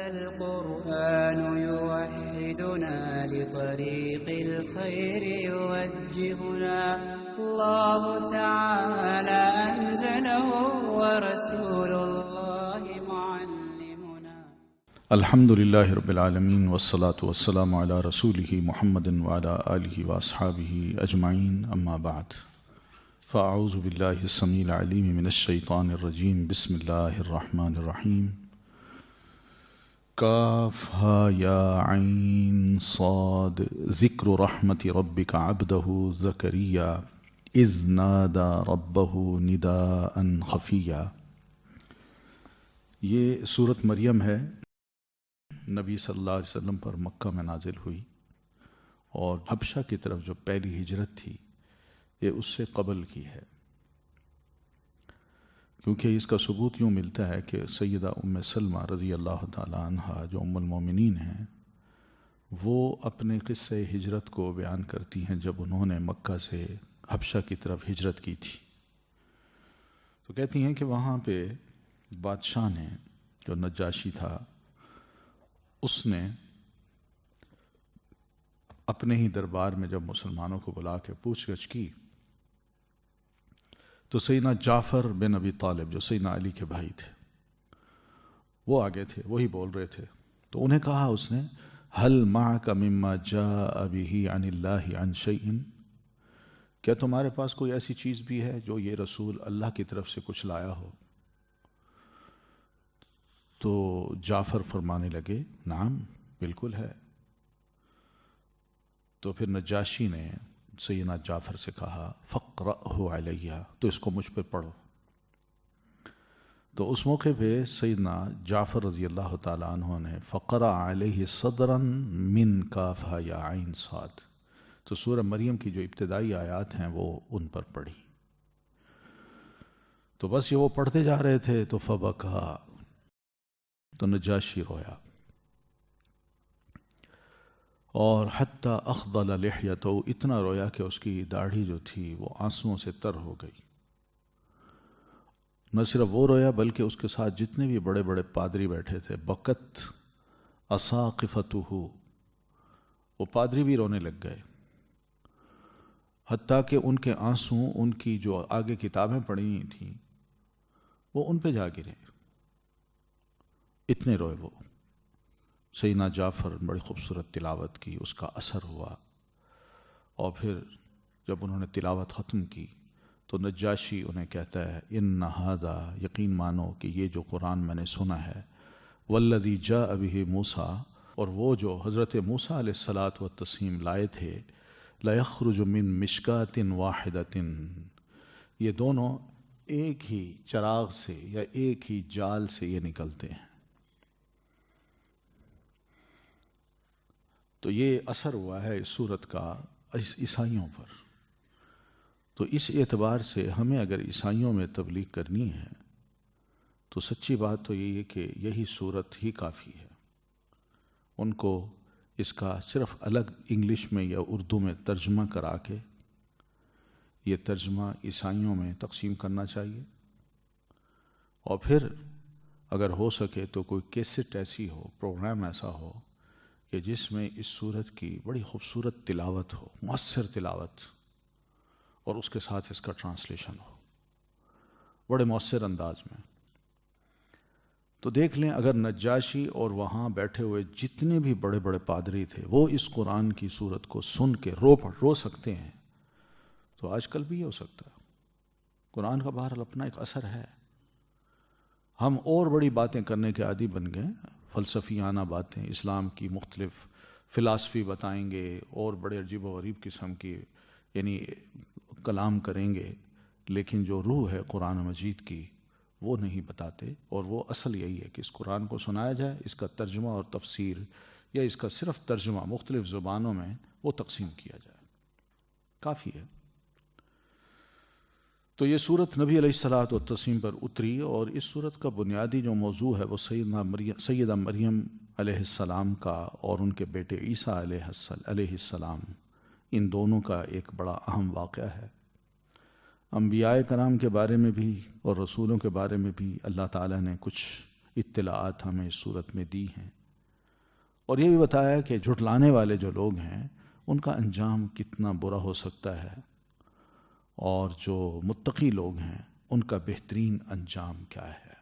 هذا القرآن يوحدنا لطريق الخير يوجهنا الله تعالى أنزله ورسول الله معلمنا. الحمد لله رب العالمين والصلاة والسلام على رسوله محمد وعلى آله وأصحابه أجمعين، أما بعد، فأعوذ بالله السميع العليم من الشيطان الرجيم. بسم الله الرحمن الرحيم. کاف ها یا عین صاد ذکر رحمت ربک عبدہ زکریا اذ نادى ربہ نداء خفیا. یہ سورۃ مریم ہے، نبی صلی اللہ علیہ وسلم پر مکہ میں نازل ہوئی، اور حبشہ کی طرف جو پہلی ہجرت تھی یہ اس سے قبل کی ہے، کیونکہ اس کا ثبوت یوں ملتا ہے کہ سیدہ ام سلمہ رضی اللہ تعالی عنہا جو ام المومنین ہیں، وہ اپنے قصہ ہجرت کو بیان کرتی ہیں جب انہوں نے مکہ سے حبشہ کی طرف ہجرت کی تھی. تو کہتی ہیں کہ وہاں پہ بادشاہ نے، جو نجاشی تھا، اس نے اپنے ہی دربار میں جب مسلمانوں کو بلا کے پوچھ گچھ کی تو سیدنا جعفر بن ابی طالب جو سیدنا علی کے بھائی تھے وہ آگے تھے، وہی بول رہے تھے. تو انہیں کہا اس نے، هل معك مما جاء به عن اللہ عن شيء، کیا تمہارے پاس کوئی ایسی چیز بھی ہے جو یہ رسول اللہ کی طرف سے کچھ لایا ہو؟ تو جعفر فرمانے لگے، نعم بالکل ہے. تو پھر نجاشی نے سیدنا جعفر سے کہا، فقرأہ علیہ، تو اس کو مجھ پہ پڑھو. تو اس موقع پہ سیدنا جعفر رضی اللہ تعالیٰ عنہ نے فقرأ علیہ صدرا من کافہا یا عین صاد، تو سورہ مریم کی جو ابتدائی آیات ہیں وہ ان پر پڑھی. تو بس یہ وہ پڑھتے جا رہے تھے تو فبکا، تو نجاشی رویا، اور حتی اخضل لحیتہ، اتنا رویا کہ اس کی داڑھی جو تھی وہ آنسوؤں سے تر ہو گئی. نہ صرف وہ رویا بلکہ اس کے ساتھ جتنے بھی بڑے بڑے پادری بیٹھے تھے، بکت اساقفتہ، وہ پادری بھی رونے لگ گئے، حتیٰ کہ ان کے آنسو ان کی جو آگے کتابیں پڑھی تھیں وہ ان پہ جا گرے، اتنے روئے وہ. سیدنا جعفر بڑی خوبصورت تلاوت کی، اس کا اثر ہوا، اور پھر جب انہوں نے تلاوت ختم کی تو نجاشی انہیں کہتا ہے، ان ھذا، یقین مانو کہ یہ جو قرآن میں نے سنا ہے، والذی جاء بہ موسیٰ، اور وہ جو حضرت موسیٰ علیہ الصلاۃ والتسلیم لائے تھے، لیخرج من مشکاۃ واحدۃ، یہ دونوں ایک ہی چراغ سے یا ایک ہی جال سے یہ نکلتے ہیں. تو یہ اثر ہوا ہے اس صورت کا عیسائیوں پر. تو اس اعتبار سے ہمیں اگر عیسائیوں میں تبلیغ کرنی ہے تو سچی بات تو یہی ہے کہ یہی صورت ہی کافی ہے. ان کو اس کا صرف الگ انگلش میں یا اردو میں ترجمہ کرا کے یہ ترجمہ عیسائیوں میں تقسیم کرنا چاہیے، اور پھر اگر ہو سکے تو کوئی کیسٹ ایسی ہو، پروگرام ایسا ہو کہ جس میں اس صورت کی بڑی خوبصورت تلاوت ہو، مؤثر تلاوت، اور اس کے ساتھ اس کا ٹرانسلیشن ہو بڑے مؤثر انداز میں. تو دیکھ لیں، اگر نجاشی اور وہاں بیٹھے ہوئے جتنے بھی بڑے بڑے پادری تھے وہ اس قرآن کی صورت کو سن کے رو سکتے ہیں تو آج کل بھی یہ ہو سکتا ہے. قرآن کا بہرحال اپنا ایک اثر ہے. ہم اور بڑی باتیں کرنے کے عادی بن گئے، فلسفیانہ باتیں، اسلام کی مختلف فلاسفی بتائیں گے اور بڑے عجیب و غریب قسم کی یعنی کلام کریں گے، لیکن جو روح ہے قرآن مجید کی وہ نہیں بتاتے. اور وہ اصل یہی ہے کہ اس قرآن کو سنایا جائے، اس کا ترجمہ اور تفسیر یا اس کا صرف ترجمہ مختلف زبانوں میں وہ تقسیم کیا جائے، کافی ہے. تو یہ صورت نبی علیہ الصلاۃ والتسلیم پر اتری، اور اس صورت کا بنیادی جو موضوع ہے وہ سیدہ مریم علیہ السلام کا اور ان کے بیٹے عیسیٰ علیہ السلام، ان دونوں کا ایک بڑا اہم واقعہ ہے. انبیاء کرام کے بارے میں بھی اور رسولوں کے بارے میں بھی اللہ تعالیٰ نے کچھ اطلاعات ہمیں اس صورت میں دی ہیں. اور یہ بھی بتایا کہ جھٹلانے والے جو لوگ ہیں ان کا انجام کتنا برا ہو سکتا ہے، اور جو متقی لوگ ہیں ان کا بہترین انجام کیا ہے،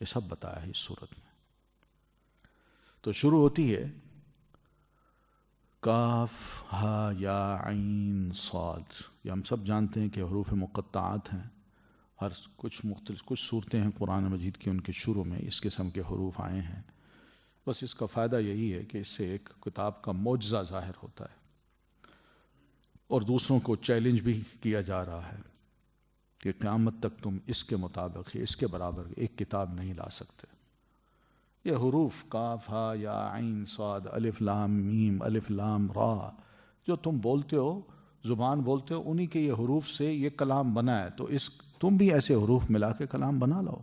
یہ سب بتایا ہے اس صورت میں۔ تو شروع ہوتی ہے کاف ہا یا عین صاد، یہ ہم سب جانتے ہیں کہ حروف مقطعات ہیں، ہر کچھ صورتیں ہیں قرآن مجید کی ان کے شروع میں اس قسم کے حروف آئے ہیں۔ بس اس کا فائدہ یہی ہے کہ اس سے ایک کتاب کا معجزہ ظاہر ہوتا ہے، اور دوسروں کو چیلنج بھی کیا جا رہا ہے کہ قیامت تک تم اس کے مطابق اس کے برابر ایک کتاب نہیں لا سکتے۔ یہ حروف کاف ہا یا عین صاد الف لام میم الف لام را جو تم بولتے ہو، زبان بولتے ہو، انہی کے یہ حروف سے یہ کلام بنا ہے، تو تم بھی ایسے حروف ملا کے کلام بنا لو۔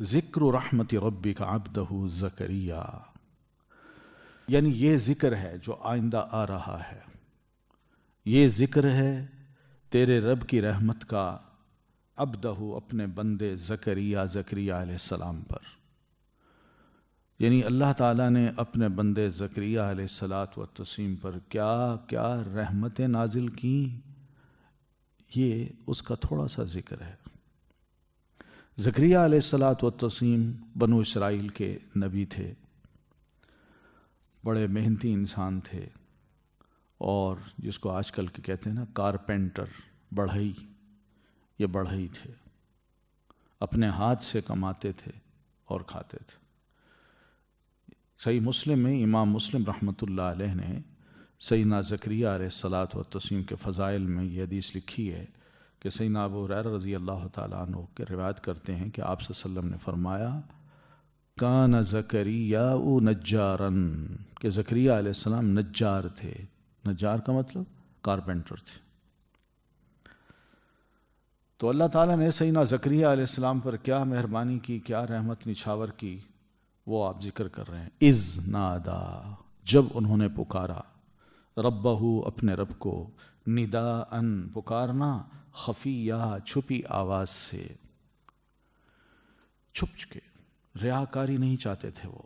ذکر رحمت ربک عبدہ زکریا، یعنی یہ ذکر ہے جو آئندہ آ رہا ہے، یہ ذکر ہے تیرے رب کی رحمت کا عبدہ اپنے بندے زکریا علیہ السلام پر، یعنی اللہ تعالیٰ نے اپنے بندے زکریا علیہ السلام پر کیا کیا رحمتیں نازل کی، یہ اس کا تھوڑا سا ذکر ہے۔ زکریا علیہ السلام بنو اسرائیل کے نبی تھے، بڑے محنتی انسان تھے، اور جس کو آج کل کے کہتے ہیں نا کارپینٹر، بڑھئی، یہ بڑھئی تھے، اپنے ہاتھ سے کماتے تھے اور کھاتے تھے۔ صحیح مسلم میں امام مسلم رحمۃ اللہ علیہ نے سیدنا زکریا علیہ السلام کے فضائل میں یہ حدیث لکھی ہے کہ سیدنا ابو ہریرہ رضی اللہ تعالیٰ عنہ کے روایت کرتے ہیں کہ آپ صلی اللہ علیہ وسلم نے فرمایا کان زکریا نجارن، کہ زکریا علیہ السلام نجار تھے۔ نجار کا مطلب کارپینٹر تھے۔ تو اللہ تعالیٰ نے سیدنا زکریا علیہ السلام پر کیا مہربانی کی، کیا رحمت نچھاور کی، وہ آپ ذکر کر رہے ہیں۔ اذ نادا، جب انہوں نے پکارا، ربہ اپنے رب کو، نداءً پکارنا، خفیہ چھپی آواز سے، چھپ کے، ریاکاری نہیں چاہتے تھے، وہ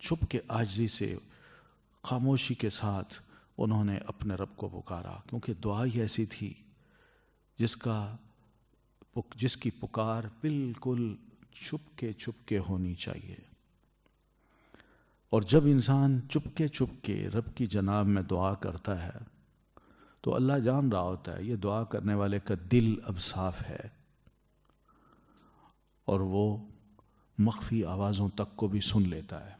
چھپ کے عاجزی سے خاموشی کے ساتھ انہوں نے اپنے رب کو پکارا، کیونکہ دعا ہی ایسی تھی جس کی پکار بالکل چھپ کے ہونی چاہیے۔ اور جب انسان چھپ کے رب کی جناب میں دعا کرتا ہے تو اللہ جان رہا ہوتا ہے یہ دعا کرنے والے کا دل اب صاف ہے، اور وہ مخفی آوازوں تک کو بھی سن لیتا ہے۔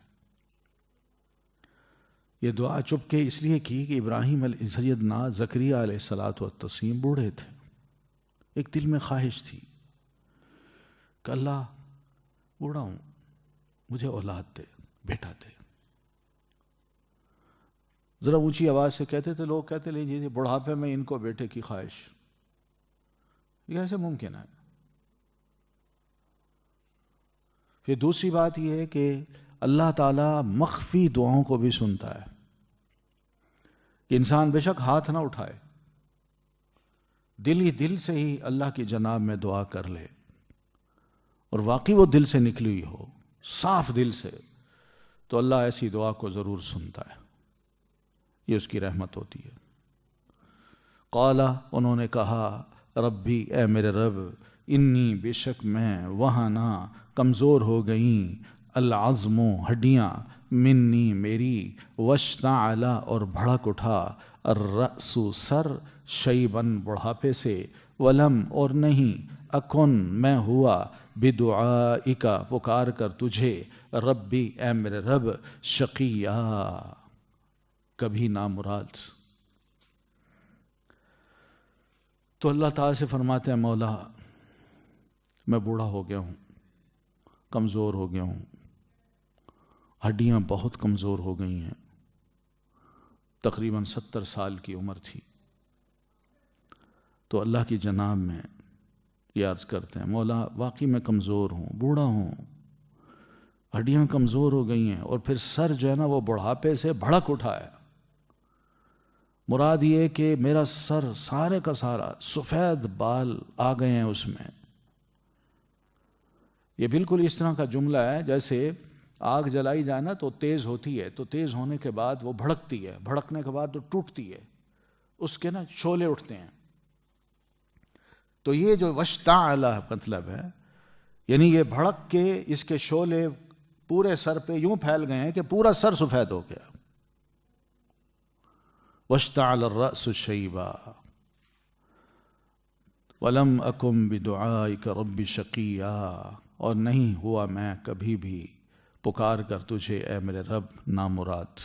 یہ دعا چپ کے اس لیے کی کہ سیدنا زکریا علیہ السلام بوڑھے تھے، ایک دل میں خواہش تھی کہ اللہ بوڑھا ہوں، مجھے اولاد دے، بیٹا دے۔ ذرا اونچی آواز سے کہتے تھے لوگ، کہتے لیجیے بڑھاپے میں ان کو بیٹے کی خواہش، یہ کیسے ممکن ہے؟ پھر دوسری بات یہ ہے کہ اللہ تعالیٰ مخفی دعاؤں کو بھی سنتا ہے، کہ انسان بے شک ہاتھ نہ اٹھائے، دل سے ہی اللہ کی جناب میں دعا کر لے، اور واقعی وہ دل سے نکلی ہوئی ہو، صاف دل سے، تو اللہ ایسی دعا کو ضرور سنتا ہے، یہ اس کی رحمت ہوتی ہے۔ قالا، انہوں نے کہا، ربی، اے میرے رب، انی، بے شک میں، وہانا، کمزور ہو گئیں، العظم، ہڈیاں، منی، میری، واشتعل، اور بھڑک اٹھا، الرأس، سر، شیبن، بڑھاپے سے، ولم، اور نہیں، اکن، میں ہوا، بدعائک، پکار کر تجھے، ربی، اے میرے رب، شقیہ، کبھی نامراد۔ تو اللہ تعالیٰ سے فرماتے ہیں مولا میں بوڑھا ہو گیا ہوں، کمزور ہو گیا ہوں، ہڈیاں بہت کمزور ہو گئی ہیں، تقریباً 70 سال کی عمر تھی۔ تو اللہ کی جناب میں یہ عرض کرتے ہیں مولا واقعی میں کمزور ہوں، بوڑھا ہوں، ہڈیاں کمزور ہو گئی ہیں، اور پھر سر جو ہے نا وہ بڑھاپے سے بھڑک اٹھا ہے۔ مراد یہ کہ میرا سر سارے کا سارا سفید بال آ گئے ہیں اس میں۔ یہ بالکل اس طرح کا جملہ ہے جیسے آگ جلائی جائے نا تو تیز ہوتی ہے، تو تیز ہونے کے بعد وہ بھڑکتی ہے، بھڑکنے کے بعد وہ ٹوٹتی ہے، اس کے نا شعلے اٹھتے ہیں. تو یہ جو واشتعل مطلب ہے، یعنی یہ بھڑک کے اس کے شعلے پورے سر پہ یوں پھیل گئے ہیں کہ پورا سر سفید ہو گیا. واشتعل الرأس شیبا وَلَمْ أَكُمْ بِدُعَائِكَ رَبِّ شَقِيًّا، اور نہیں ہوا میں کبھی بھی پکار کر تجھے اے میرے رب نامراد.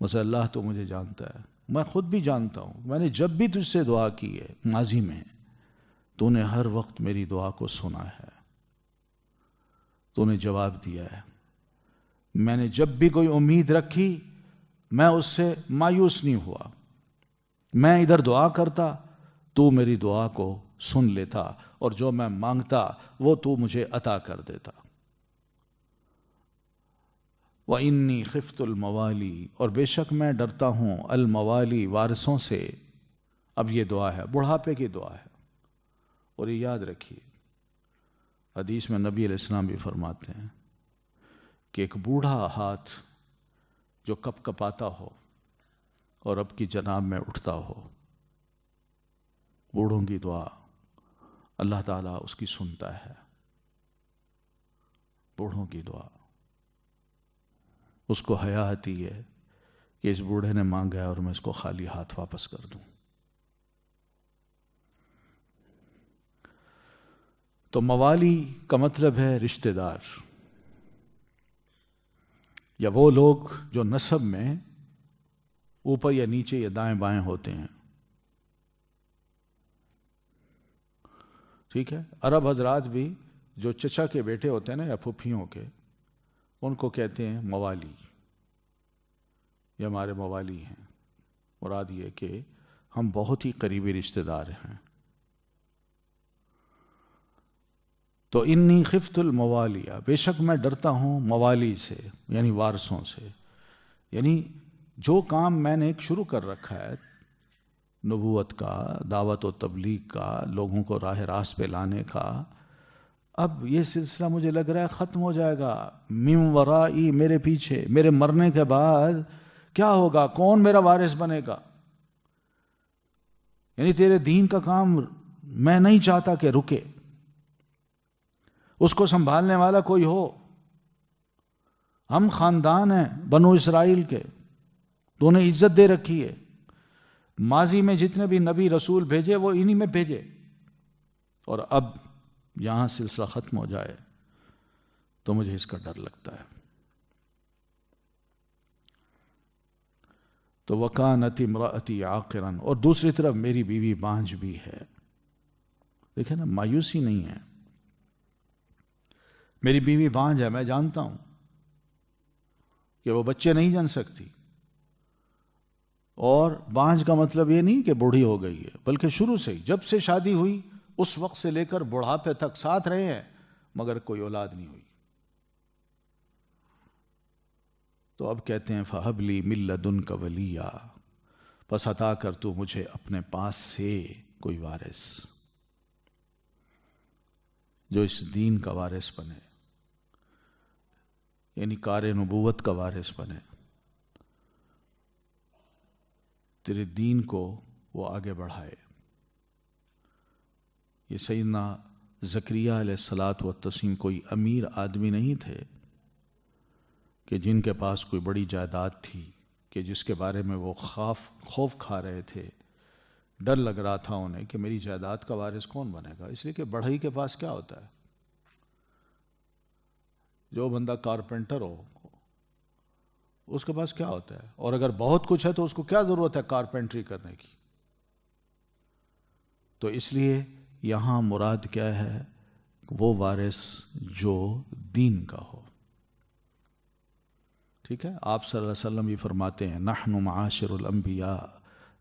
ویسے اللہ تو مجھے جانتا ہے، میں خود بھی جانتا ہوں، میں نے جب بھی تجھ سے دعا کی ہے ماضی میں، تو نے ہر وقت میری دعا کو سنا ہے، تو نے جواب دیا ہے. میں نے جب بھی کوئی امید رکھی میں اس سے مایوس نہیں ہوا، میں ادھر دعا کرتا تو میری دعا کو سن لیتا، اور جو میں مانگتا وہ تو مجھے عطا کر دیتا. وَإِنِّي خِفْتُ الْمَوَالِي، اور بے شک میں ڈرتا ہوں الموالی وارثوں سے. اب یہ دعا ہے، بڑھاپے کی دعا ہے، اور یہ یاد رکھیے حدیث میں نبی علیہ السلام بھی فرماتے ہیں کہ ایک بوڑھا ہاتھ جو کپ کپاتا ہو اور اب کی جناب میں اٹھتا ہو، بوڑھوں کی دعا اللہ تعالیٰ اس کی سنتا ہے. بوڑھوں کی دعا، اس کو حیا آتی ہے کہ اس بوڑھے نے مانگا ہے اور میں اس کو خالی ہاتھ واپس کر دوں. تو موالی کا مطلب ہے رشتہ دار، یا وہ لوگ جو نسب میں اوپر یا نیچے یا دائیں بائیں ہوتے ہیں. ٹھیک ہے، عرب حضرات بھی جو چچا کے بیٹے ہوتے ہیں نا یا پھپھیوں کے، ان کو کہتے ہیں موالی، یہ ہمارے موالی ہیں. مراد یہ کہ ہم بہت ہی قریبی رشتہ دار ہیں. تو انی خفت الموالیہ، بے شک میں ڈرتا ہوں موالی سے، یعنی وارثوں سے. یعنی جو کام میں نے ایک شروع کر رکھا ہے، نبوت کا، دعوت و تبلیغ کا، لوگوں کو راہ راست پہ لانے کا، اب یہ سلسلہ مجھے لگ رہا ہے ختم ہو جائے گا. من ورائی، میرے پیچھے، میرے مرنے کے بعد کیا ہوگا، کون میرا وارث بنے گا. یعنی تیرے دین کا کام میں نہیں چاہتا کہ رکے، اس کو سنبھالنے والا کوئی ہو. ہم خاندان ہیں بنو اسرائیل کے، تو انہیں عزت دے رکھی ہے. ماضی میں جتنے بھی نبی رسول بھیجے وہ انہی میں بھیجے، اور اب یہاں سلسلہ ختم ہو جائے تو مجھے اس کا ڈر لگتا ہے. تو وَكَانَتِ امْرَأَتِي عَاقِرًا، اور دوسری طرف میری بیوی بانجھ بھی ہے. دیکھیں نا، مایوسی نہیں ہے. میری بیوی بانجھ ہے، میں جانتا ہوں کہ وہ بچے نہیں جن سکتی. اور بانجھ کا مطلب یہ نہیں کہ بوڑھی ہو گئی ہے، بلکہ شروع سے ہی جب سے شادی ہوئی اس وقت سے لے کر بڑھاپے تک ساتھ رہے ہیں، مگر کوئی اولاد نہیں ہوئی. تو اب کہتے ہیں فَهَبْ لِي مِن لَّدُنْكَ وَلِيًّا، پس عطا کر تو مجھے اپنے پاس سے کوئی وارث جو اس دین کا وارث بنے، یعنی کار نبوت کا وارث بنے. تیرے دین کو وہ آگے بڑھائے. یہ سیدنا زکریہ علیہ الصلاۃ والتسلیم کوئی امیر آدمی نہیں تھے کہ جن کے پاس کوئی بڑی جائیداد تھی، کہ جس کے بارے میں وہ خوف کھا رہے تھے، ڈر لگ رہا تھا انہیں کہ میری جائیداد کا وارث کون بنے گا. اس لیے کہ بڑھئی کے پاس کیا ہوتا ہے، جو بندہ کارپینٹر ہو اس کے پاس کیا ہوتا ہے، اور اگر بہت کچھ ہے تو اس کو کیا ضرورت ہے کارپینٹری کرنے کی. تو اس لیے یہاں مراد کیا ہے، وہ وارث جو دین کا ہو. ٹھیک ہے، آپ صلی اللہ علیہ وسلم یہ فرماتے ہیں نحن معاشر الانبیاء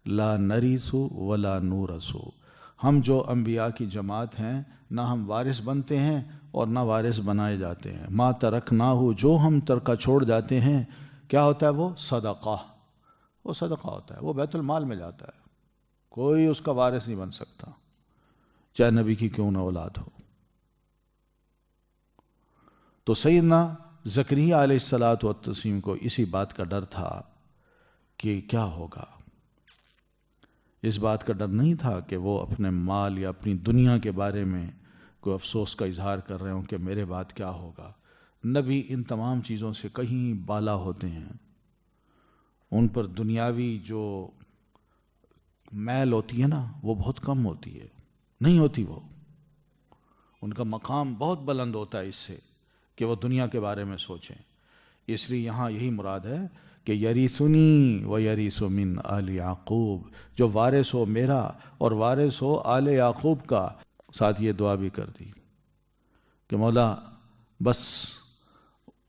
لا نریث ولا نورث، ہم جو انبیاء کی جماعت ہیں نہ ہم وارث بنتے ہیں اور نہ وارث بنائے جاتے ہیں. ما ترکناہ، جو ہم ترکہ چھوڑ جاتے ہیں، کیا ہوتا ہے وہ صدقہ، وہ صدقہ ہوتا ہے، وہ بیت المال میں جاتا ہے. کوئی اس کا وارث نہیں بن سکتا چاہے نبی کی کیوں نہ اولاد ہو. تو سیدنا زکریا علیہ الصلاۃ والتسلیم کو اسی بات کا ڈر تھا کہ کیا ہوگا. اس بات کا ڈر نہیں تھا کہ وہ اپنے مال یا اپنی دنیا کے بارے میں کوئی افسوس کا اظہار کر رہے ہوں کہ میرے بعد کیا ہوگا. نبی ان تمام چیزوں سے کہیں بالا ہوتے ہیں. ان پر دنیاوی جو میل ہوتی ہے نا وہ بہت کم ہوتی ہے، نہیں ہوتی. وہ ان کا مقام بہت بلند ہوتا ہے اس سے کہ وہ دنیا کے بارے میں سوچیں. اس لیے یہاں یہی مراد ہے کہ یریثنی و یریث من آل یعقوب، جو وارث ہو میرا اور وارث ہو آل یعقوب کا. ساتھ یہ دعا بھی کر دی کہ مولا بس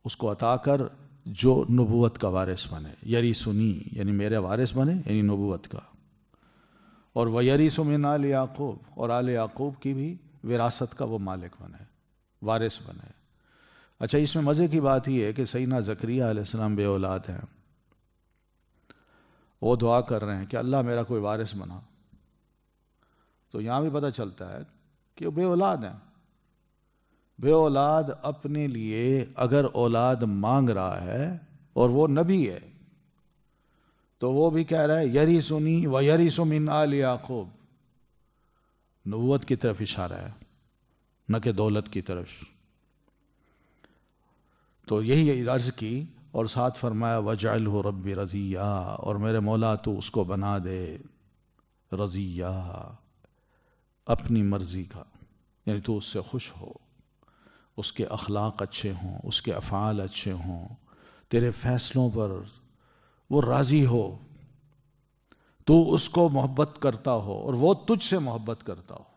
اس کو عطا کر جو نبوت کا وارث بنے. یریثنی یعنی میرے وارث بنے، یعنی نبوت کا. اور وَيَرِثُ مِنْ آلِ یعقوب، اور آل یعقوب کی بھی وراثت کا وہ مالک بنے، وارث بنے. اچھا، اس میں مزے کی بات یہ ہے کہ سیدنا زکریا علیہ السلام بے اولاد ہیں. وہ دعا کر رہے ہیں کہ اللہ میرا کوئی وارث بنا. تو یہاں بھی پتہ چلتا ہے کہ وہ بے اولاد ہیں. بے اولاد اپنے لیے اگر اولاد مانگ رہا ہے اور وہ نبی ہے تو وہ بھی کہہ رہا ہے یریثنی و یریث من آل یعقوب. نبوت کی طرف اشارہ ہے، نہ کہ دولت کی طرف. تو یہی عرض کی اور ساتھ فرمایا وَجْعَلْهُ رَبِّ رَضِيًّا، اور میرے مولا تو اس کو بنا دے رضیہ، اپنی مرضی کا، یعنی تو اس سے خوش ہو، اس کے اخلاق اچھے ہوں، اس کے افعال اچھے ہوں، تیرے فیصلوں پر وہ راضی ہو، تو اس کو محبت کرتا ہو اور وہ تجھ سے محبت کرتا ہو.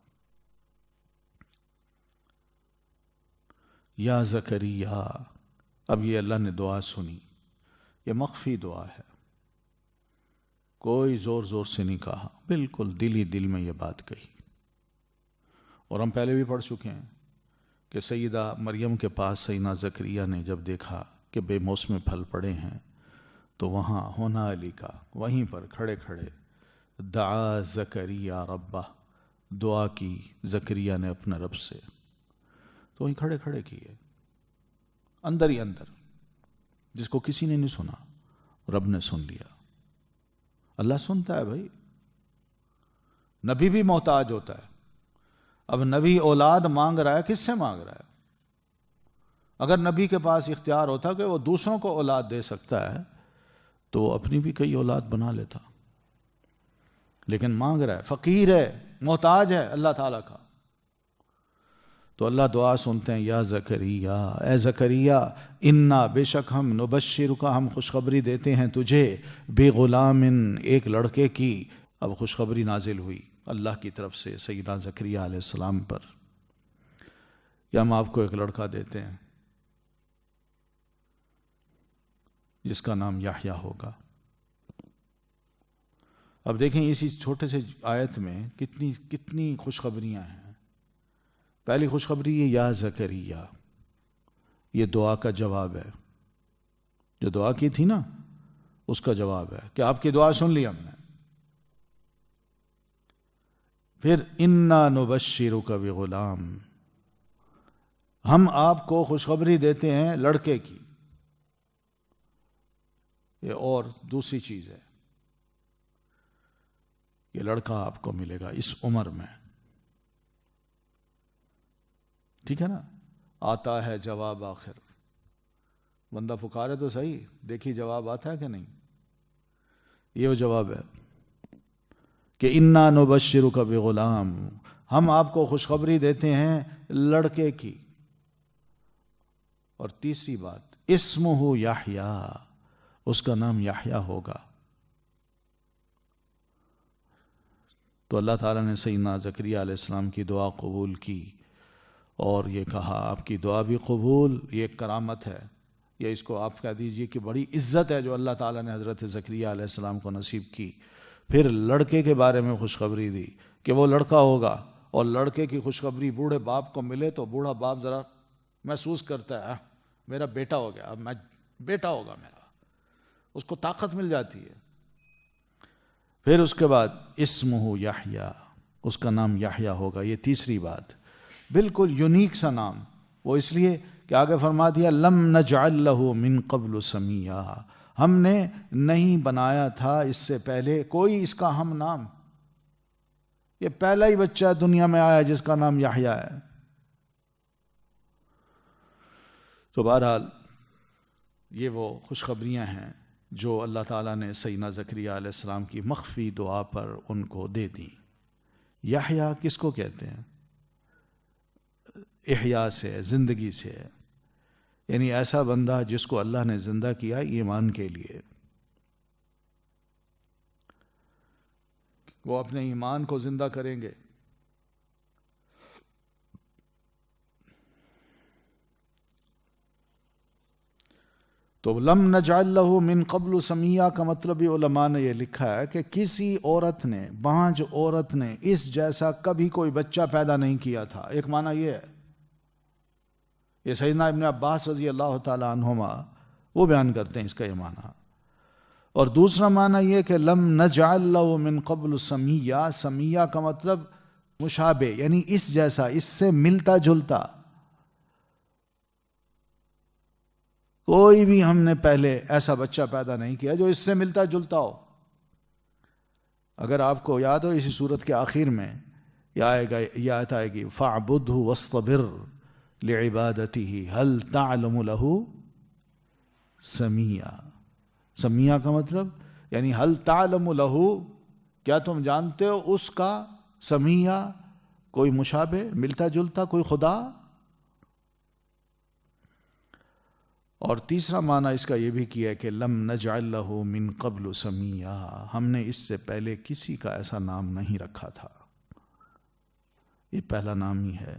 یا زکریا، اب یہ اللہ نے دعا سنی. یہ مخفی دعا ہے، کوئی زور زور سے نہیں کہا، بالکل دل ہی دل میں یہ بات کہی. اور ہم پہلے بھی پڑھ چکے ہیں کہ سیدہ مریم کے پاس سیدنا زکریا نے جب دیکھا کہ بے موسم پھل پڑے ہیں تو وہاں ہونا علی کا وہیں پر کھڑے کھڑے دعا زکریا ربہ، دعا کی زکریا نے اپنے رب سے. تو وہیں کھڑے کھڑے کیے، اندر ہی اندر، جس کو کسی نے نہیں سنا رب نے سن لیا. اللہ سنتا ہے بھائی. نبی بھی محتاج ہوتا ہے. اب نبی اولاد مانگ رہا ہے، کس سے مانگ رہا ہے؟ اگر نبی کے پاس اختیار ہوتا کہ وہ دوسروں کو اولاد دے سکتا ہے تو وہ اپنی بھی کئی اولاد بنا لیتا. لیکن مانگ رہا ہے، فقیر ہے، محتاج ہے اللہ تعالیٰ کا. تو اللہ دعا سنتے ہیں، یا زکریا، اے زکریا، انا، بے شک ہم، نبشرک، ہم خوشخبری دیتے ہیں تجھے، بے غلام، ایک لڑکے کی. اب خوشخبری نازل ہوئی اللہ کی طرف سے سیدنا زکریا علیہ السلام پر کہ ہم آپ کو ایک لڑکا دیتے ہیں جس کا نام یحییٰ ہوگا. اب دیکھیں اسی چھوٹے سے آیت میں کتنی خوشخبریاں ہیں. پہلی خوشخبری یہ یا زکریا، یہ دعا کا جواب ہے. جو دعا کی تھی نا اس کا جواب ہے کہ آپ کی دعا سن لی ہم نے. پھر انا نبشرک بغلام، ہم آپ کو خوشخبری دیتے ہیں لڑکے کی. یہ اور دوسری چیز ہے، یہ لڑکا آپ کو ملے گا اس عمر میں. ٹھیک ہے نا؟ آتا ہے جواب آخر. بندہ پکارے تو صحیح، دیکھی جواب آتا ہے کہ نہیں. یہ وہ جواب ہے کہ انا نبشرک بغلام، ہم آپ کو خوشخبری دیتے ہیں لڑکے کی. اور تیسری بات، اسمہ یحییٰ، اس کا نام یحییٰ ہوگا. تو اللہ تعالیٰ نے سیدنا زکریا علیہ السلام کی دعا قبول کی اور یہ کہا آپ کی دعا بھی قبول. یہ ایک کرامت ہے، یا اس کو آپ کہہ دیجئے کہ بڑی عزت ہے جو اللہ تعالیٰ نے حضرت زکریا علیہ السلام کو نصیب کی. پھر لڑکے کے بارے میں خوشخبری دی کہ وہ لڑکا ہوگا، اور لڑکے کی خوشخبری بوڑھے باپ کو ملے تو بوڑھا باپ ذرا محسوس کرتا ہے میرا بیٹا ہو گیا، اب میں بیٹا ہوگا میرا، اس کو طاقت مل جاتی ہے. پھر اس کے بعد اسمہ یحییٰ، اس کا نام یحییٰ ہوگا. یہ تیسری بات، بالکل یونیک سا نام. وہ اس لیے کہ آگے فرما دیا لم نجعل لہ من قبل سمیہ، ہم نے نہیں بنایا تھا اس سے پہلے کوئی اس کا ہم نام. یہ پہلا ہی بچہ دنیا میں آیا جس کا نام یحییٰ ہے. تو بہرحال یہ وہ خوشخبریاں ہیں جو اللہ تعالیٰ نے سیدنا زکریا علیہ السلام کی مخفی دعا پر ان کو دے دی. یحییٰ کس کو کہتے ہیں؟ احیاء سے، زندگی سے، یعنی ایسا بندہ جس کو اللہ نے زندہ کیا ایمان کے لیے. وہ اپنے ایمان کو زندہ کریں گے. تو لم نجعل لہ من قبل سمیہ کا مطلب علماء نے یہ لکھا ہے کہ کسی عورت نے، بانجھ عورت نے اس جیسا کبھی کوئی بچہ پیدا نہیں کیا تھا. ایک معنی یہ ہے، یہ سیدنا ابن عباس رضی اللہ تعالی عنہما وہ بیان کرتے ہیں اس کا یہ معنی. اور دوسرا معنی یہ کہ لم نجعل لہ من قبل سمیہ، سمیہ کا مطلب مشابہ، یعنی اس جیسا، اس سے ملتا جلتا. کوئی بھی ہم نے پہلے ایسا بچہ پیدا نہیں کیا جو اس سے ملتا جلتا ہو. اگر آپ کو یاد ہو اسی صورت کے آخر میں یہ آیت آئے گی فَاعْبُدْهُ وَاصْطَبِرْ لِعِبَادَتِهِ هَلْ تَعْلَمُ لَهُ سَمِيًّا. سمیہ کا مطلب یعنی هَلْ تَعْلَمُ لَهُ، کیا تم جانتے ہو اس کا، سمیہ کوئی مشابہ، ملتا جلتا، کوئی خدا. اور تیسرا معنی اس کا یہ بھی کیا ہے کہ لم نجعل لہ من قبل سمیہ، ہم نے اس سے پہلے کسی کا ایسا نام نہیں رکھا تھا. یہ پہلا نام ہی ہے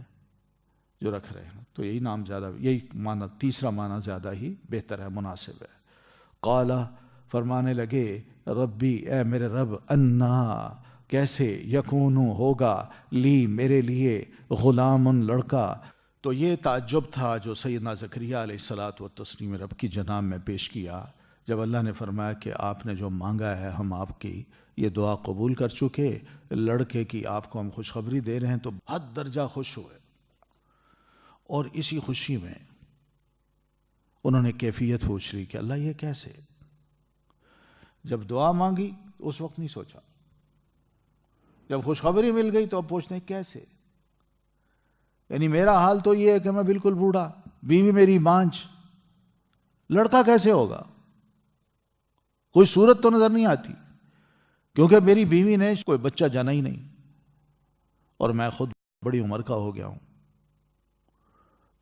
جو رکھ رہے ہیں. تو یہی نام زیادہ، یہی معنی، تیسرا معنی زیادہ ہی بہتر ہے، مناسب ہے. قال، فرمانے لگے ربی، اے میرے رب، انا، کیسے، یکون، ہوگا، لی، میرے لیے، غلام، لڑکا. تو یہ تعجب تھا جو سیدنا زکریا علیہ الصلاۃ والتسلیم رب کی جناب میں پیش کیا جب اللہ نے فرمایا کہ آپ نے جو مانگا ہے ہم آپ کی یہ دعا قبول کر چکے، لڑکے کی آپ کو ہم خوشخبری دے رہے ہیں. تو حد درجہ خوش ہوئے. اور اسی خوشی میں انہوں نے کیفیت پوچھ لی کہ اللہ یہ کیسے. جب دعا مانگی اس وقت نہیں سوچا، جب خوشخبری مل گئی تو اب پوچھتے ہیں کیسے. یعنی میرا حال تو یہ ہے کہ میں بالکل بوڑھا، بیوی میری بانجھ، لڑکا کیسے ہوگا؟ کوئی صورت تو نظر نہیں آتی، کیونکہ میری بیوی نے کوئی بچہ جانا ہی نہیں اور میں خود بڑی عمر کا ہو گیا ہوں.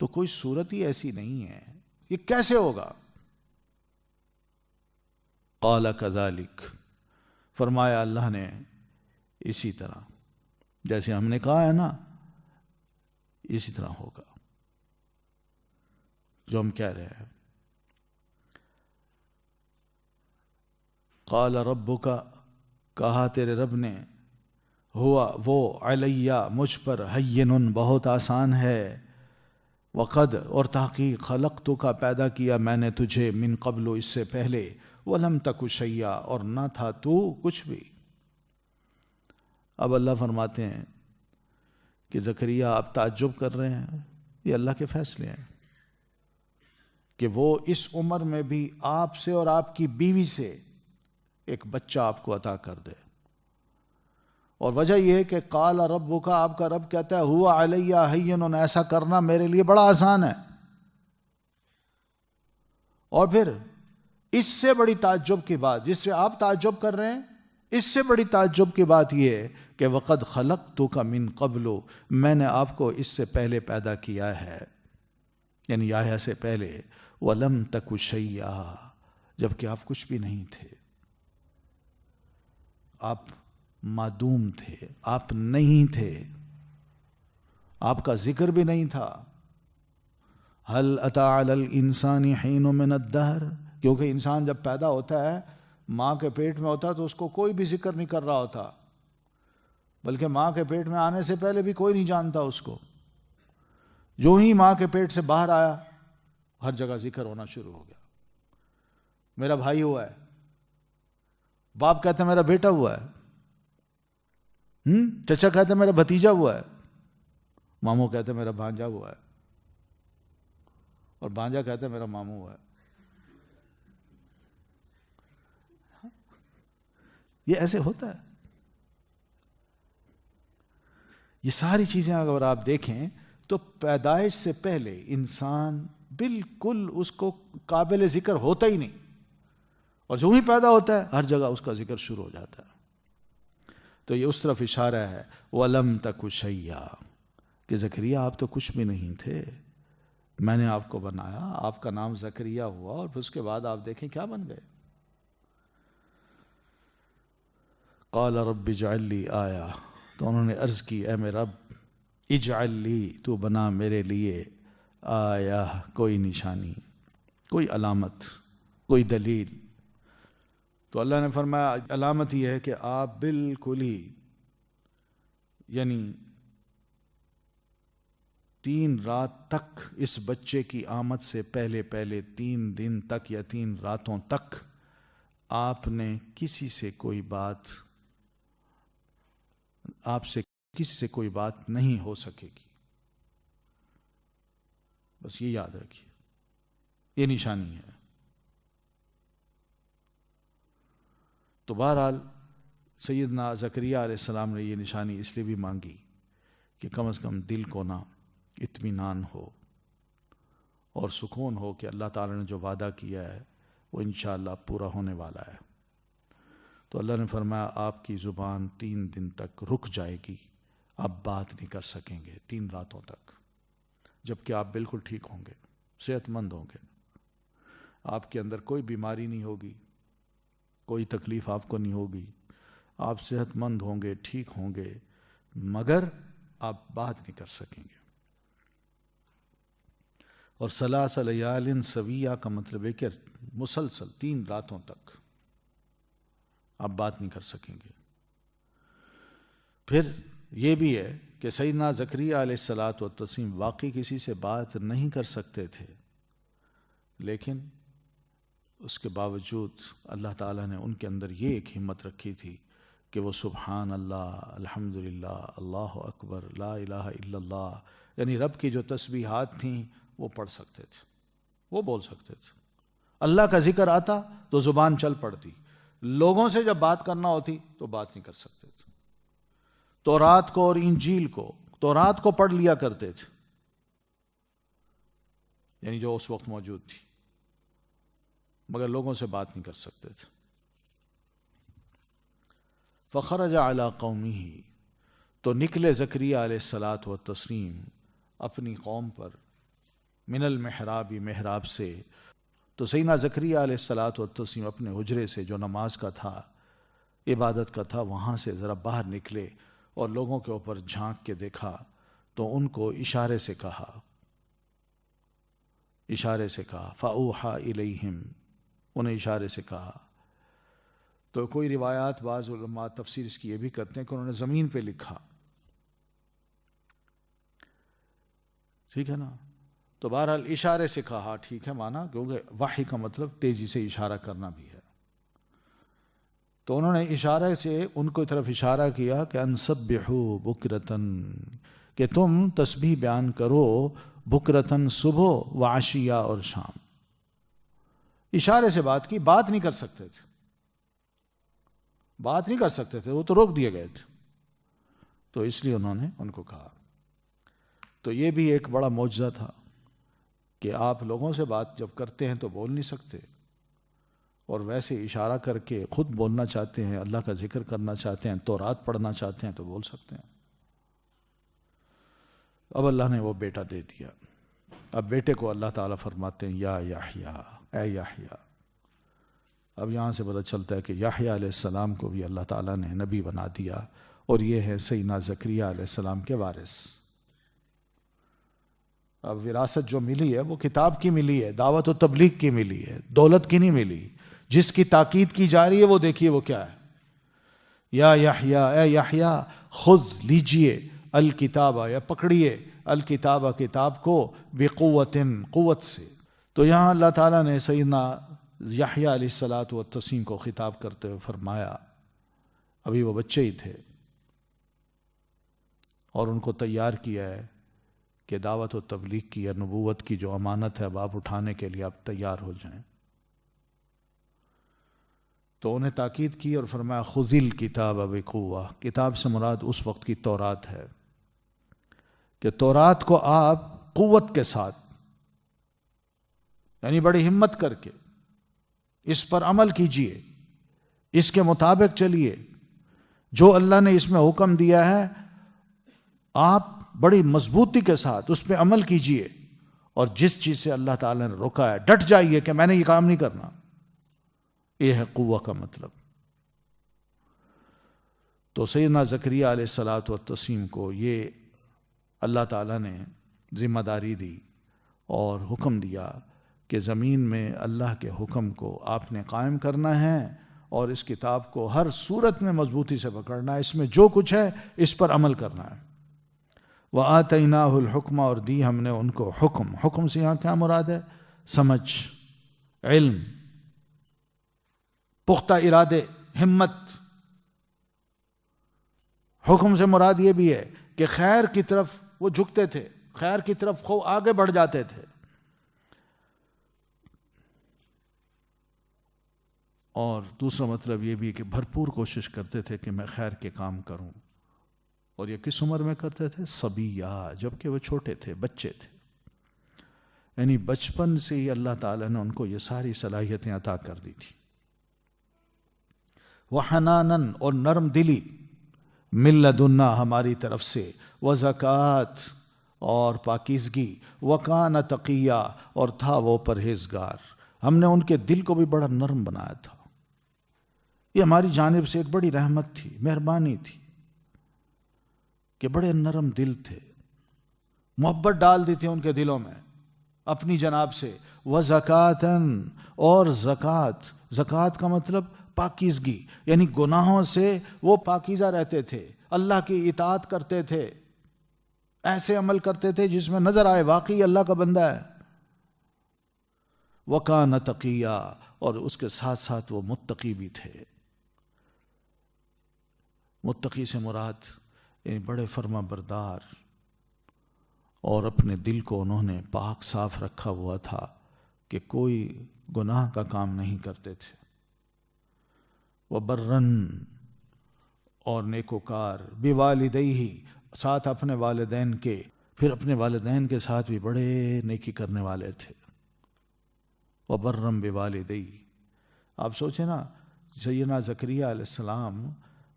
تو کوئی صورت ہی ایسی نہیں ہے، یہ کیسے ہوگا؟ قال کذالک، فرمایا اللہ نے اسی طرح جیسے ہم نے کہا ہے نا، اسی طرح ہوگا جو ہم کہہ رہے ہیں. قال ربک، کہا تیرے رب نے، ہوا وہ، علیہ مجھ پر، ہین بہت آسان ہے، وقد اور تحقیق، خلقتک پیدا کیا میں نے تجھے، من قبل اس سے پہلے، ولم تک شیئا اور نہ تھا تو کچھ بھی. اب اللہ فرماتے ہیں کہ زکریا آپ تعجب کر رہے ہیں، یہ اللہ کے فیصلے ہیں کہ وہ اس عمر میں بھی آپ سے اور آپ کی بیوی سے ایک بچہ آپ کو عطا کر دے. اور وجہ یہ ہے کہ قال ربک، آپ کا رب کہتا ہے ہوا علیہ ہین، ایسا کرنا میرے لیے بڑا آسان ہے. اور پھر اس سے بڑی تعجب کی بات، جس سے آپ تعجب کر رہے ہیں، اس سے بڑی تعجب کی بات یہ ہے کہ وقد خلقتک من قبل، میں نے آپ کو اس سے پہلے پیدا کیا ہے، یعنی یحییٰ سے پہلے، ولم تک شیئا، جبکہ آپ کچھ بھی نہیں تھے، آپ معدوم تھے، آپ نہیں تھے، آپ کا ذکر بھی نہیں تھا. هل اتى على الانسان حين من الدهر، کیونکہ انسان جب پیدا ہوتا ہے، ماں کے پیٹ میں ہوتا تو اس کو کوئی بھی ذکر نہیں کر رہا ہوتا، بلکہ ماں کے پیٹ میں آنے سے پہلے بھی کوئی نہیں جانتا اس کو. جو ہی ماں کے پیٹ سے باہر آیا ہر جگہ ذکر ہونا شروع ہو گیا. میرا بھائی ہوا ہے، باپ کہتا ہے میرا بیٹا ہوا ہے، چچا کہتا ہے میرا بھتیجا ہوا ہے، ماموں کہتے ہیں میرا بھانجا ہوا ہے. اور بانجا کہتا ہے میرا ماموں ہے. یہ ایسے ہوتا ہے. یہ ساری چیزیں اگر آپ دیکھیں تو پیدائش سے پہلے انسان بالکل اس کو قابل ذکر ہوتا ہی نہیں، اور جو ہی پیدا ہوتا ہے ہر جگہ اس کا ذکر شروع ہو جاتا ہے. تو یہ اس طرف اشارہ ہے وَلَمْ تَكُ شَيْئًا، کہ زکریا آپ تو کچھ بھی نہیں تھے، میں نے آپ کو بنایا، آپ کا نام زکریا ہوا، اور پھر اس کے بعد آپ دیکھیں کیا بن گئے. قَالَ رَبِّ اجْعَلْ لِي آیَةً، تو انہوں نے عرض کی اے میرے رب اجعل لی، تو بنا میرے لیے آیہ، کوئی نشانی، کوئی علامت، کوئی دلیل. تو اللہ نے فرمایا علامت یہ ہے کہ آپ بالکل ہی یعنی 3 رات تک اس بچے کی آمد سے پہلے 3 دن تک یا 3 راتوں تک آپ نے کسی سے کوئی بات، آپ سے کسی سے کوئی بات نہیں ہو سکے گی. بس یہ یاد رکھیے، یہ نشانی ہے. تو بہرحال سیدنا زکریا علیہ السلام نے یہ نشانی اس لیے بھی مانگی کہ کم از کم دل کو نہ اطمینان ہو اور سکون ہو کہ اللہ تعالیٰ نے جو وعدہ کیا ہے وہ انشاءاللہ پورا ہونے والا ہے. تو اللہ نے فرمایا آپ کی زبان 3 دن تک رک جائے گی، آپ بات نہیں کر سکیں گے 3 راتوں تک، جبکہ آپ بالکل ٹھیک ہوں گے، صحت مند ہوں گے، آپ کے اندر کوئی بیماری نہیں ہوگی، کوئی تکلیف آپ کو نہیں ہوگی، آپ صحت مند ہوں گے، ٹھیک ہوں گے، مگر آپ بات نہیں کر سکیں گے. اور 3 لیال سویہ کا مطلب ہے کہ مسلسل 3 راتوں تک آپ بات نہیں کر سکیں گے. پھر یہ بھی ہے کہ سیدنا زکریا علیہ الصلاۃ والتسلیم واقعی کسی سے بات نہیں کر سکتے تھے، لیکن اس کے باوجود اللہ تعالیٰ نے ان کے اندر یہ ایک ہمت رکھی تھی کہ وہ سبحان اللہ، الحمدللہ، اللہ اکبر، لا الہ الا اللہ، یعنی رب کی جو تسبیحات تھیں وہ پڑھ سکتے تھے، وہ بول سکتے تھے. اللہ کا ذکر آتا تو زبان چل پڑتی، لوگوں سے جب بات کرنا ہوتی تو بات نہیں کر سکتے تھے. تورات کو اور انجیل کو، تورات کو پڑھ لیا کرتے تھے، یعنی جو اس وقت موجود تھی، مگر لوگوں سے بات نہیں کر سکتے تھے. فخرج علی قومہ، تو نکلے زکریا علیہ الصلاۃ والتسلیم اپنی قوم پر، من المحراب، محراب سے. تو سیدنا زکریا علیہ الصلاۃ والتسلیم اپنے حجرے سے جو نماز کا تھا، عبادت کا تھا، وہاں سے ذرا باہر نکلے اور لوگوں کے اوپر جھانک کے دیکھا تو ان کو اشارے سے کہا، فَأَوْحَى إِلَيْهِمْ، انہیں اشارے سے کہا. تو کوئی روایات بعض علماء تفسیر اس کی یہ بھی کرتے ہیں کہ انہوں نے زمین پہ لکھا، ٹھیک ہے نا. تو بہرحال اشارے سے کہا، ٹھیک ہے مانا، کیونکہ وحی کا مطلب تیزی سے اشارہ کرنا بھی ہے. تو انہوں نے اشارے سے ان کو طرف اشارہ کیا کہ انسبحوا بکرتن، کہ تم تسبیح بیان کرو بکرتن، صبح، وعشیہ، اور شام. اشارے سے بات کی، بات نہیں کر سکتے تھے، بات نہیں کر سکتے تھے، وہ تو روک دیے گئے تھے. تو اس لیے انہوں نے ان کو کہا. تو یہ بھی ایک بڑا معجزہ تھا کہ آپ لوگوں سے بات جب کرتے ہیں تو بول نہیں سکتے، اور ویسے اشارہ کر کے خود بولنا چاہتے ہیں، اللہ کا ذکر کرنا چاہتے ہیں، تورات پڑھنا چاہتے ہیں تو بول سکتے ہیں. اب اللہ نے وہ بیٹا دے دیا. اب بیٹے کو اللہ تعالیٰ فرماتے ہیں یا یحییٰ، اے یحییٰ. اب یہاں سے پتہ چلتا ہے کہ یحییٰ علیہ السلام کو بھی اللہ تعالیٰ نے نبی بنا دیا، اور یہ ہے سیدنا زکریا علیہ السلام کے وارث. اب وراثت جو ملی ہے وہ کتاب کی ملی ہے، دعوت و تبلیغ کی ملی ہے، دولت کی نہیں ملی. جس کی تاکید کی جا رہی ہے وہ دیکھیے وہ کیا ہے. یا یحییٰ، اے یحییٰ، خذ، لیجئے، الکتاب، یا پکڑیے، الکتاب، کتاب کو، بقوت، قوت سے. تو یہاں اللہ تعالیٰ نے سیدنا یحییٰ علیہ الصلاۃ والتسلیم کو خطاب کرتے ہوئے فرمایا، ابھی وہ بچے ہی تھے، اور ان کو تیار کیا ہے کہ دعوت و تبلیغ کی یا نبوت کی جو امانت ہے اب آپ اٹھانے کے لیے آپ تیار ہو جائیں. تو انہیں تاکید کی اور فرمایا خذ الکتاب بقوہ. کتاب سے مراد اس وقت کی تورات ہے کہ تورات کو آپ قوت کے ساتھ یعنی بڑی ہمت کر کے اس پر عمل کیجئے، اس کے مطابق چلیے. جو اللہ نے اس میں حکم دیا ہے آپ بڑی مضبوطی کے ساتھ اس پہ عمل کیجئے، اور جس چیز سے اللہ تعالیٰ نے روکا ہے ڈٹ جائیے کہ میں نے یہ کام نہیں کرنا. یہ ہے قوہ کا مطلب. تو سیدنا زکریہ علیہ الصلاۃ والتسلیم کو یہ اللہ تعالیٰ نے ذمہ داری دی اور حکم دیا کہ زمین میں اللہ کے حکم کو آپ نے قائم کرنا ہے اور اس کتاب کو ہر صورت میں مضبوطی سے پکڑنا ہے، اس میں جو کچھ ہے اس پر عمل کرنا ہے. وَآتَيْنَاهُ الْحُكْمَ، اور دی ہم نے ان کو حکم. حکم سے یہاں کیا مراد ہے؟ سمجھ، علم، پختہ ارادے، ہمت. حکم سے مراد یہ بھی ہے کہ خیر کی طرف وہ جھکتے تھے، خیر کی طرف خود آگے بڑھ جاتے تھے. اور دوسرا مطلب یہ بھی کہ بھرپور کوشش کرتے تھے کہ میں خیر کے کام کروں. اور یہ کس عمر میں کرتے تھے؟ صبیہ، جبکہ وہ چھوٹے تھے، بچے تھے. یعنی بچپن سے ہی اللہ تعالیٰ نے ان کو یہ ساری صلاحیتیں عطا کر دی تھی. وحنانن، اور نرم دلی، من لدنا، ہماری طرف سے، وزکات، اور پاکیزگی، وکان تقیہ، اور تھا وہ پرہیزگار. ہم نے ان کے دل کو بھی بڑا نرم بنایا تھا. یہ ہماری جانب سے ایک بڑی رحمت تھی، مہربانی تھی کہ بڑے نرم دل تھے. محبت ڈال دی تھی ان کے دلوں میں اپنی جناب سے. وزکاتن، اور زکات. زکات کا مطلب پاکیزگی، یعنی گناہوں سے وہ پاکیزہ رہتے تھے، اللہ کی اطاعت کرتے تھے، ایسے عمل کرتے تھے جس میں نظر آئے واقعی اللہ کا بندہ ہے. وَكَانَ تَقِيًّا، اور اس کے ساتھ ساتھ وہ متقی بھی تھے. متقی سے مراد یعنی بڑے فرما بردار، اور اپنے دل کو انہوں نے پاک صاف رکھا ہوا تھا کہ کوئی گناہ کا کام نہیں کرتے تھے. وَبَرًّا، اور نیکوکار، بِوَالِدَيْهِ، ساتھ اپنے والدین کے. پھر اپنے والدین کے ساتھ بھی بڑے نیکی کرنے والے تھے. وَبَرًّا بِوَالِدَيْهِ. آپ سوچیں نا، سیدنا زکریہ علیہ السلام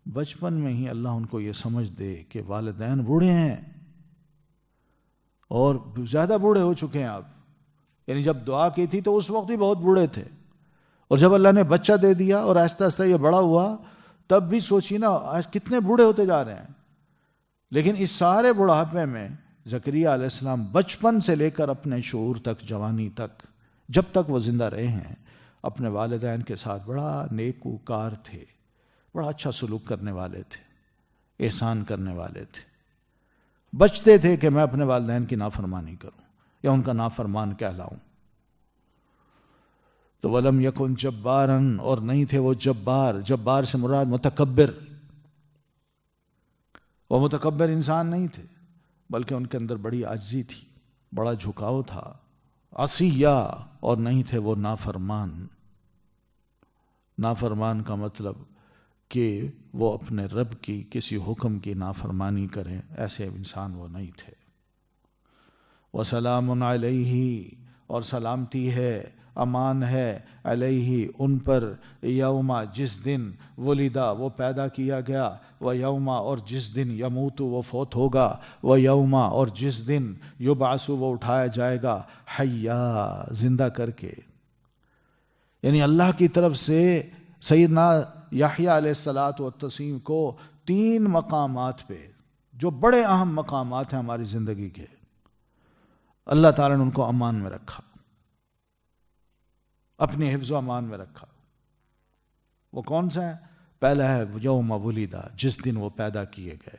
بچپن میں ہی اللہ ان کو یہ سمجھ دے کہ والدین بوڑھے ہیں اور زیادہ بوڑھے ہو چکے ہیں آپ. یعنی جب دعا کی تھی تو اس وقت ہی بہت بوڑھے تھے، اور جب اللہ نے بچہ دے دیا اور آہستہ آہستہ یہ بڑا ہوا تب بھی سوچی نا آج کتنے بوڑھے ہوتے جا رہے ہیں. لیکن اس سارے بڑھاپے میں زکریہ علیہ السلام بچپن سے لے کر اپنے شعور تک، جوانی تک، جب تک وہ زندہ رہے ہیں، اپنے والدین کے ساتھ بڑا نیکوکار تھے، بڑا اچھا سلوک کرنے والے تھے، احسان کرنے والے تھے. بچتے تھے کہ میں اپنے والدین کی نافرمانی کروں یا ان کا نافرمان کہلاؤں. تو وَلَمْ يَكُنْ جَبَّارًا، اور نہیں تھے وہ جبار. جبار سے مراد متکبر. وہ متکبر انسان نہیں تھے، بلکہ ان کے اندر بڑی عاجزی تھی، بڑا جھکاؤ تھا. عصیہ، اور نہیں تھے وہ نافرمان. نافرمان کا مطلب کہ وہ اپنے رب کی کسی حکم کی نافرمانی کریں، ایسے انسان وہ نہیں تھے. وَسَلَامٌ عَلَيْهِ، اور سلامتی ہے، امان ہے، علیہ، ان پر، یوما، جس دن، ولیدہ، وہ پیدا کیا گیا، و یوما، اور جس دن، یموت، وہ فوت ہوگا، و یوما، اور جس دن، یبعث، وہ اٹھایا جائے گا، حیا، زندہ کر کے. یعنی اللہ کی طرف سے سیدنا یحییٰ علیہ الصلاۃ والتسلیم کو 3 مقامات پہ، جو بڑے اہم مقامات ہیں ہماری زندگی کے، اللہ تعالیٰ نے ان کو امان میں رکھا، اپنے حفظ و امان میں رکھا. وہ کون سا ہے؟ پہلا ہے یوم ولیدہ، جس دن وہ پیدا کیے گئے.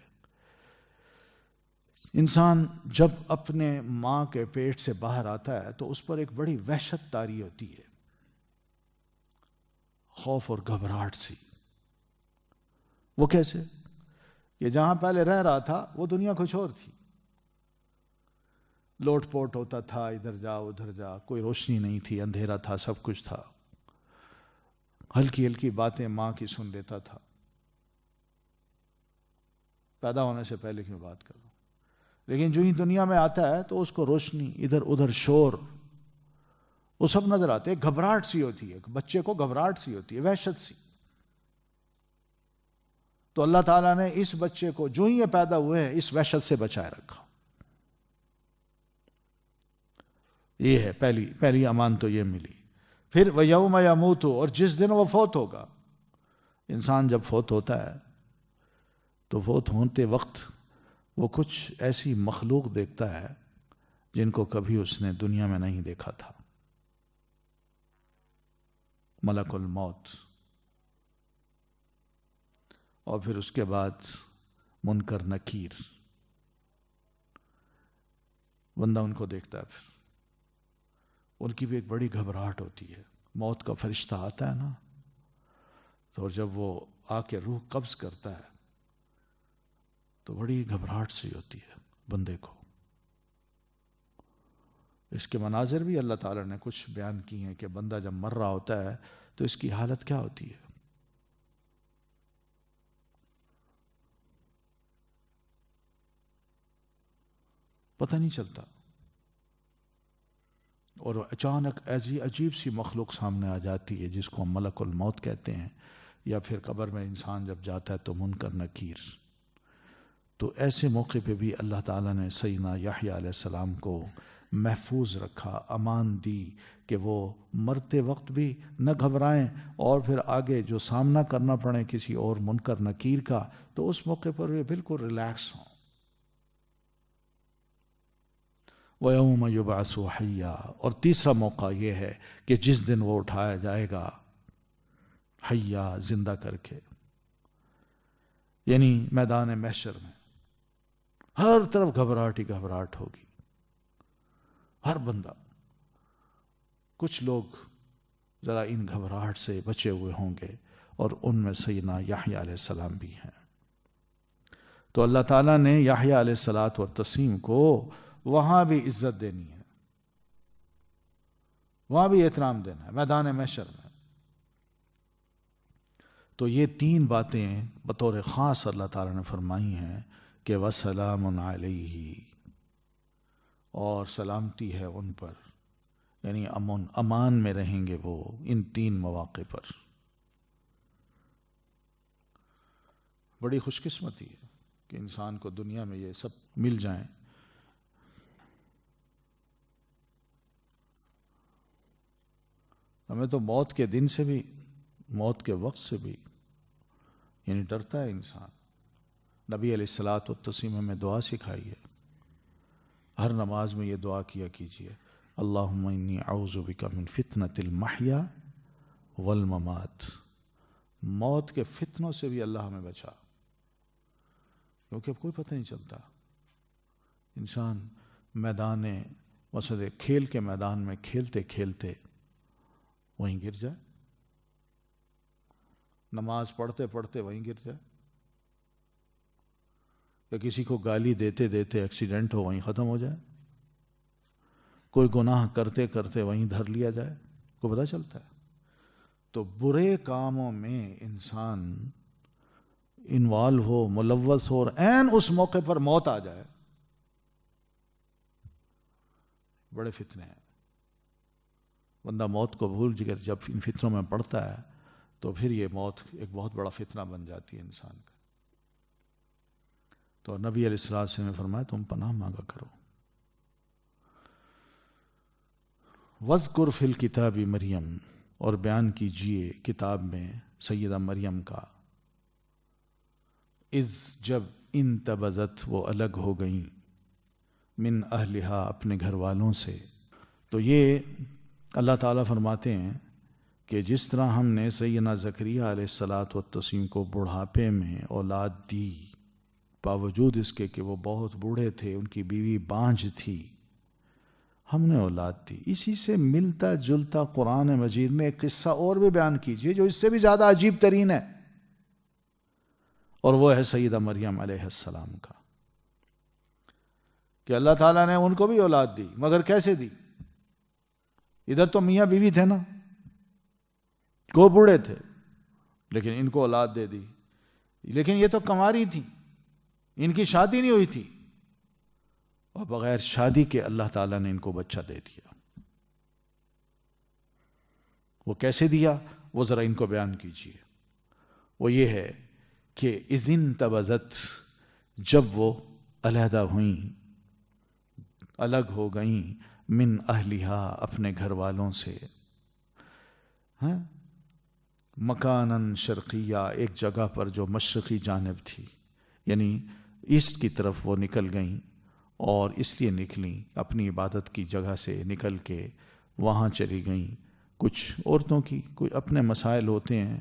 انسان جب اپنے ماں کے پیٹ سے باہر آتا ہے تو اس پر ایک بڑی وحشت طاری ہوتی ہے، خوف اور گھبراہٹ سی. وہ کیسے؟ کہ جہاں پہلے رہ رہا تھا وہ دنیا کچھ اور تھی، لوٹ پوٹ ہوتا تھا، ادھر جا ادھر جا، کوئی روشنی نہیں تھی، اندھیرا تھا، سب کچھ تھا. ہلکی ہلکی باتیں ماں کی سن لیتا تھا. پیدا ہونے سے پہلے کی بات کر رہا ہوں. لیکن جو ہی دنیا میں آتا ہے تو اس کو روشنی، ادھر ادھر شور، وہ سب نظر آتے ہیں. گھبراہٹ سی ہوتی ہے بچے کو، گھبراہٹ سی ہوتی ہے، وحشت سی. تو اللہ تعالیٰ نے اس بچے کو جو ہی یہ پیدا ہوئے ہیں اس وحشت سے بچائے رکھا. یہ ہے پہلی امان تو یہ ملی. پھر وَيَوْمَ يَمُوتُ، اور جس دن وہ فوت ہوگا. انسان جب فوت ہوتا ہے تو فوت ہوتے وقت وہ کچھ ایسی مخلوق دیکھتا ہے جن کو کبھی اس نے دنیا میں نہیں دیکھا تھا. ملک الموت، اور پھر اس کے بعد منکر نکیر، بندہ ان کو دیکھتا ہے. پھر ان کی بھی ایک بڑی گھبراہٹ ہوتی ہے. موت کا فرشتہ آتا ہے نا، تو جب وہ آ کے روح قبض کرتا ہے تو بڑی گھبراہٹ سی ہوتی ہے بندے کو. اس کے مناظر بھی اللہ تعالیٰ نے کچھ بیان کی ہیں کہ بندہ جب مر رہا ہوتا ہے تو اس کی حالت کیا ہوتی ہے. پتہ نہیں چلتا، اور اچانک ایسی عجیب سی مخلوق سامنے آ جاتی ہے جس کو ہم ملک الموت کہتے ہیں، یا پھر قبر میں انسان جب جاتا ہے تو منکر نکیر. تو ایسے موقع پہ بھی اللہ تعالیٰ نے سیدنا یحییٰ علیہ السلام کو محفوظ رکھا، امان دی کہ وہ مرتے وقت بھی نہ گھبرائیں، اور پھر آگے جو سامنا کرنا پڑے کسی اور منکر نکیر کا تو اس موقع پر وہ بالکل ریلیکس ہوں. وَيَوْمَ يُبْعَثُ حَيًّا، اور تیسرا موقع یہ ہے کہ جس دن وہ اٹھایا جائے گا حیا، زندہ کر کے. یعنی میدان محشر میں ہر طرف گھبراہٹ ہی گھبراہٹ ہوگی. ہر بندہ، کچھ لوگ ذرا ان گھبراہٹ سے بچے ہوئے ہوں گے، اور ان میں سیدنا یحییٰ علیہ السلام بھی ہیں. تو اللہ تعالیٰ نے یحییٰ علیہ الصلاۃ والتسلیم کو وہاں بھی عزت دینی ہے، وہاں بھی احترام دینا ہے میدان محشر میں. تو یہ تین باتیں بطور خاص اللہ تعالیٰ نے فرمائی ہیں کہ وَسَلَامٌ عَلَيْهِ، اور سلامتی ہے ان پر، یعنی امان میں رہیں گے وہ ان تین مواقع پر. بڑی خوش قسمتی ہے کہ انسان کو دنیا میں یہ سب مل جائیں. ہمیں تو موت کے دن سے بھی، موت کے وقت سے بھی یعنی ڈرتا ہے انسان. نبی علیہ الصلاۃ والتسلیم ہمیں دعا سکھائی ہے، ہر نماز میں یہ دعا کیا کیجیے، اللہم انی اعوذ بک من فتنۃ المحیا والممات. موت کے فتنوں سے بھی اللہ ہمیں بچا، کیونکہ اب کوئی پتہ نہیں چلتا. انسان میدان مثلا کھیل کے میدان میں کھیلتے کھیلتے وہیں گر جائے، نماز پڑھتے پڑھتے وہیں گر جائے، یا کسی کو گالی دیتے دیتے ایکسیڈنٹ ہو وہیں ختم ہو جائے، کوئی گناہ کرتے کرتے وہیں دھر لیا جائے، کو پتہ چلتا ہے. تو برے کاموں میں انسان انوالو ہو، ملوث ہو، اور عین اس موقع پر موت آ جائے، بڑے فتنے ہیں. بندہ موت کو بھول جگر جب ان فتنوں میں پڑتا ہے تو پھر یہ موت ایک بہت بڑا فتنہ بن جاتی ہے انسان کا. تو نبی علیہ الصلوۃ والسلام نے فرمایا تم پناہ مانگا کرو. وَاذْكُرْ فِي الْكِتَابِ مریم، اور بیان کیجئے کتاب میں سیدہ مریم کا، اذ جب انتبذت وہ الگ ہو گئیں، من اہلہا اپنے گھر والوں سے. تو یہ اللہ تعالیٰ فرماتے ہیں کہ جس طرح ہم نے سیدنا زکریہ علیہ الصلاۃ والتسلیم کو بڑھاپے میں اولاد دی، باوجود اس کے کہ وہ بہت بوڑھے تھے، ان کی بیوی بانجھ تھی، ہم نے اولاد دی. اسی سے ملتا جلتا قرآن مجید میں ایک قصہ اور بھی بیان کیجئے جو اس سے بھی زیادہ عجیب ترین ہے، اور وہ ہے سیدہ مریم علیہ السلام کا. کہ اللہ تعالیٰ نے ان کو بھی اولاد دی، مگر کیسے دی؟ ادھر تو میاں بیوی تھے نا، کو بوڑھے تھے، لیکن ان کو اولاد دے دی. لیکن یہ تو کنواری تھیں، ان کی شادی نہیں ہوئی تھی، اور بغیر شادی کے اللہ تعالیٰ نے ان کو بچہ دے دیا. وہ کیسے دیا؟ وہ ذرا ان کو بیان کیجئے. وہ یہ ہے کہ اذن تبذت، جب وہ علیحدہ ہوئیں، الگ ہو گئیں، من اہلیہا، اپنے گھر والوں سے، مکاناً شرقیہ، ایک جگہ پر جو مشرقی جانب تھی، یعنی ایسٹ کی طرف وہ نکل گئیں. اور اس لیے نکلیں، اپنی عبادت کی جگہ سے نکل کے وہاں چلی گئیں. کچھ عورتوں کی کوئی اپنے مسائل ہوتے ہیں،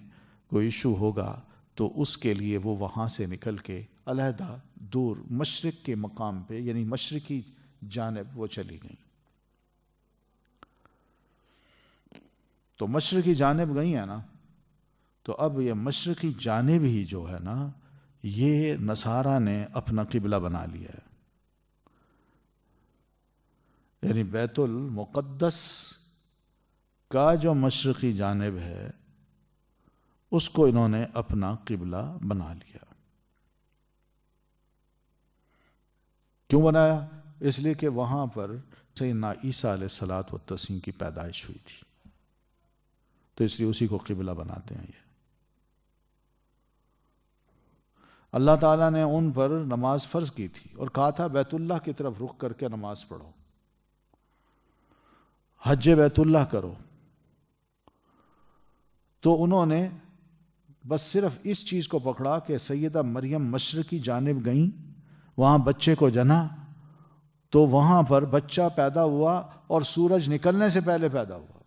کوئی ایشو ہوگا تو اس کے لیے وہ وہاں سے نکل کے علیحدہ دور مشرق کے مقام پہ، یعنی مشرقی جانب وہ چلی گئیں. تو مشرقی جانب گئی ہیں نا، تو اب یہ مشرقی جانب ہی جو ہے نا، یہ نصارہ نے اپنا قبلہ بنا لیا ہے. یعنی بیت المقدس کا جو مشرقی جانب ہے اس کو انہوں نے اپنا قبلہ بنا لیا. کیوں بنایا؟ اس لیے کہ وہاں پر سیدنا عیسیٰ علیہ الصلوۃ والتسلیم کی پیدائش ہوئی تھی، تو اس لیے اسی کو قبلہ بناتے ہیں. یہ اللہ تعالیٰ نے ان پر نماز فرض کی تھی اور کہا تھا بیت اللہ کی طرف رخ کر کے نماز پڑھو، حج بیت اللہ کرو. تو انہوں نے بس صرف اس چیز کو پکڑا کہ سیدہ مریم مشرقی جانب گئیں، وہاں بچے کو جنا، تو وہاں پر بچہ پیدا ہوا اور سورج نکلنے سے پہلے پیدا ہوا.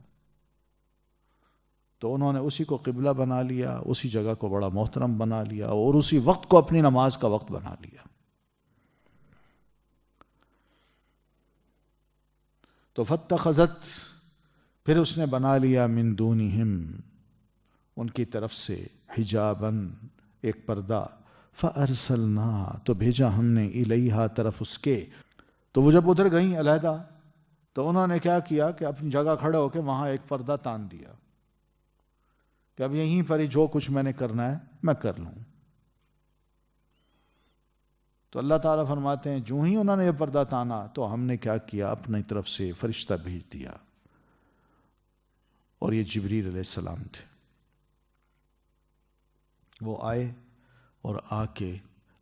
تو انہوں نے اسی کو قبلہ بنا لیا، اسی جگہ کو بڑا محترم بنا لیا، اور اسی وقت کو اپنی نماز کا وقت بنا لیا. تو فاتخذت، پھر اس نے بنا لیا، من دونہم، ان کی طرف سے، حجاباً، ایک پردہ. فارسلنا، تو بھیجا ہم نے، الیہا، طرف اس کے. تو وہ جب ادھر گئیں علیحدہ، تو انہوں نے کیا کیا کہ اپنی جگہ کھڑے ہو کے وہاں ایک پردہ تان دیا کہ اب یہیں پر ہی جو کچھ میں نے کرنا ہے میں کر لوں. تو اللہ تعالیٰ فرماتے ہیں جو ہی انہوں نے یہ پردہ تانا تو ہم نے کیا کیا، اپنی طرف سے فرشتہ بھیج دیا، اور یہ جبریل علیہ السلام تھے. وہ آئے اور آ کے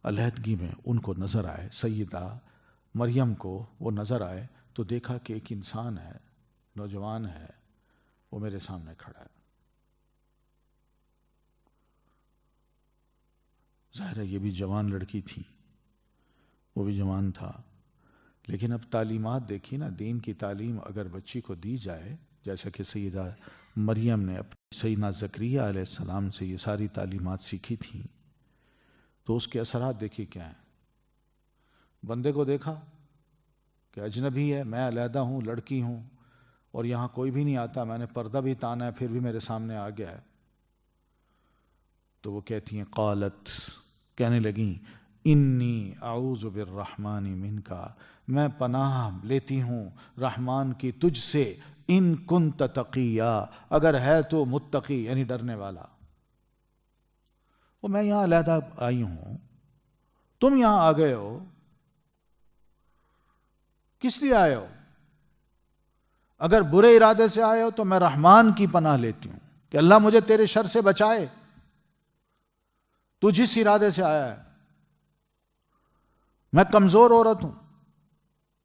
علیحدگی میں ان کو نظر آئے، سیدہ مریم کو وہ نظر آئے، تو دیکھا کہ ایک انسان ہے، نوجوان ہے، وہ میرے سامنے کھڑا ہے. ظاہر ہے یہ بھی جوان لڑکی تھی، وہ بھی جوان تھا. لیکن اب تعلیمات دیکھی نا، دین کی تعلیم اگر بچی کو دی جائے، جیسا کہ سیدہ مریم نے اپنی سیدنا زکریا علیہ السلام سے یہ ساری تعلیمات سیکھی تھیں، تو اس کے اثرات دیکھیے کیا ہیں. بندے کو دیکھا کہ اجنبی ہے، میں علیحدہ ہوں، لڑکی ہوں، اور یہاں کوئی بھی نہیں آتا، میں نے پردہ بھی تانا ہے، پھر بھی میرے سامنے آ گیا ہے. تو وہ کہتی ہیں، قالت، کہنے لگیں، انی اعوذ بالرحمن منک، میں پناہ لیتی ہوں رحمان کی تجھ سے، ان کنت تقیا، اگر ہے تو متقی، یعنی ڈرنے والا. وہ میں یہاں علیحدہ آئی ہوں، تم یہاں آ گئے ہو، کس لیے آئے ہو؟ اگر برے ارادے سے آئے ہو تو میں رحمان کی پناہ لیتی ہوں کہ اللہ مجھے تیرے شر سے بچائے. تو جس ارادے سے آیا ہے، میں کمزور عورت ہوں،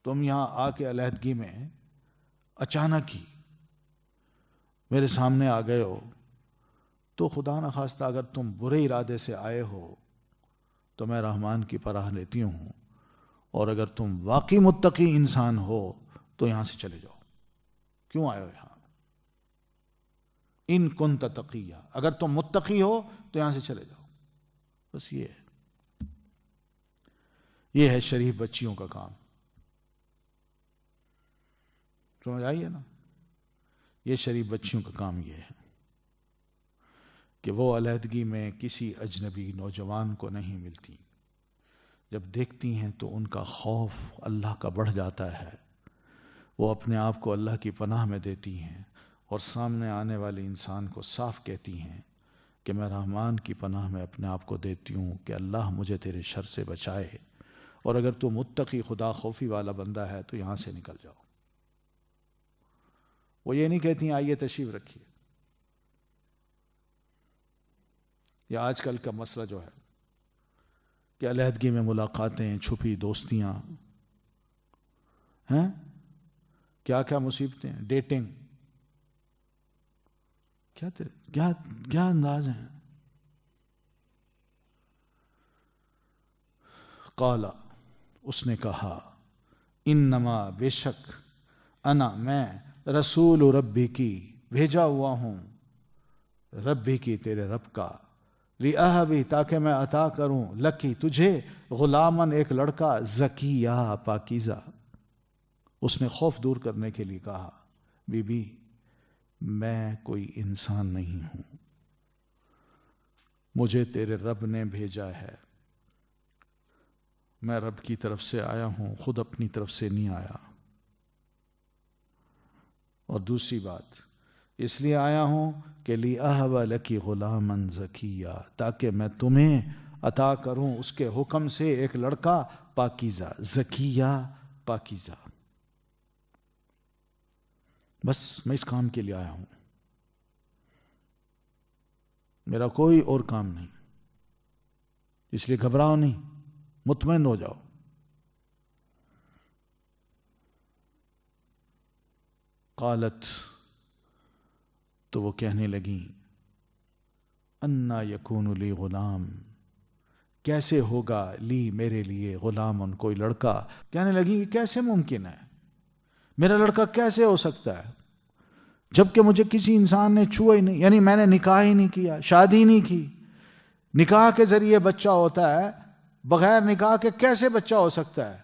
تم یہاں آ کے علیحدگی میں اچانک ہی میرے سامنے آ گئے ہو، تو خدا نخواستہ اگر تم برے ارادے سے آئے ہو تو میں رحمان کی پناہ لیتی ہوں، اور اگر تم واقعی متقی انسان ہو تو یہاں سے چلے جاؤ. کیوں آئے ہو یہاں؟ ان کنت تقیہ، اگر تم متقی ہو تو یہاں سے چلے جاؤ. بس یہ ہے شریف بچیوں کا کام. سمجھ آئیے نا، یہ شریف بچیوں کا کام یہ ہے کہ وہ علیحدگی میں کسی اجنبی نوجوان کو نہیں ملتی، جب دیکھتی ہیں تو ان کا خوف اللہ کا بڑھ جاتا ہے، وہ اپنے آپ کو اللہ کی پناہ میں دیتی ہیں اور سامنے آنے والے انسان کو صاف کہتی ہیں کہ میں رحمان کی پناہ میں اپنے آپ کو دیتی ہوں کہ اللہ مجھے تیرے شر سے بچائے، اور اگر تو متقی خدا خوفی والا بندہ ہے تو یہاں سے نکل جاؤ۔ وہ یہ نہیں کہتی ہیں آئیے تشریف رکھیے۔ یا آج کل کا مسئلہ جو ہے کہ علیحدگی میں ملاقاتیں، چھپی دوستیاں ہیں، کیا کیا مصیبتیں، ڈیٹنگ، کیا انداز ہیں۔ قالا، اس نے کہا، انما، بے شک، انا، میں، رسول ربی کی، بھیجا ہوا ہوں ربی کی، تیرے رب کا، لِأَهَبِ، تاکہ میں عطا کروں، لکی، تجھے، غلامن، ایک لڑکا، زکیہ، پاکیزہ۔ اس نے خوف دور کرنے کے لیے کہا، بی بی میں کوئی انسان نہیں ہوں، مجھے تیرے رب نے بھیجا ہے، میں رب کی طرف سے آیا ہوں، خود اپنی طرف سے نہیں آیا۔ اور دوسری بات، اس لیے آیا ہوں کہ لِأَهَبَ لَكِ غُلَامًا زَكِيًّا، تاکہ میں تمہیں عطا کروں اس کے حکم سے ایک لڑکا پاکیزہ، زکیہ، پاکیزہ۔ بس میں اس کام کے لیے آیا ہوں، میرا کوئی اور کام نہیں، اس لیے گھبراؤ نہیں، مطمئن ہو جاؤ۔ قالت، تو وہ کہنے لگیں، انا یکون لی غلام، کیسے ہوگا لی، میرے لیے، غلام، کوئی لڑکا۔ کہنے لگی کیسے ممکن ہے، میرا لڑکا کیسے ہو سکتا ہے جبکہ مجھے کسی انسان نے چھوا ہی نہیں، یعنی میں نے نکاح ہی نہیں کیا، شادی نہیں کی۔ نکاح کے ذریعے بچہ ہوتا ہے، بغیر نکاح کے کیسے بچہ ہو سکتا ہے؟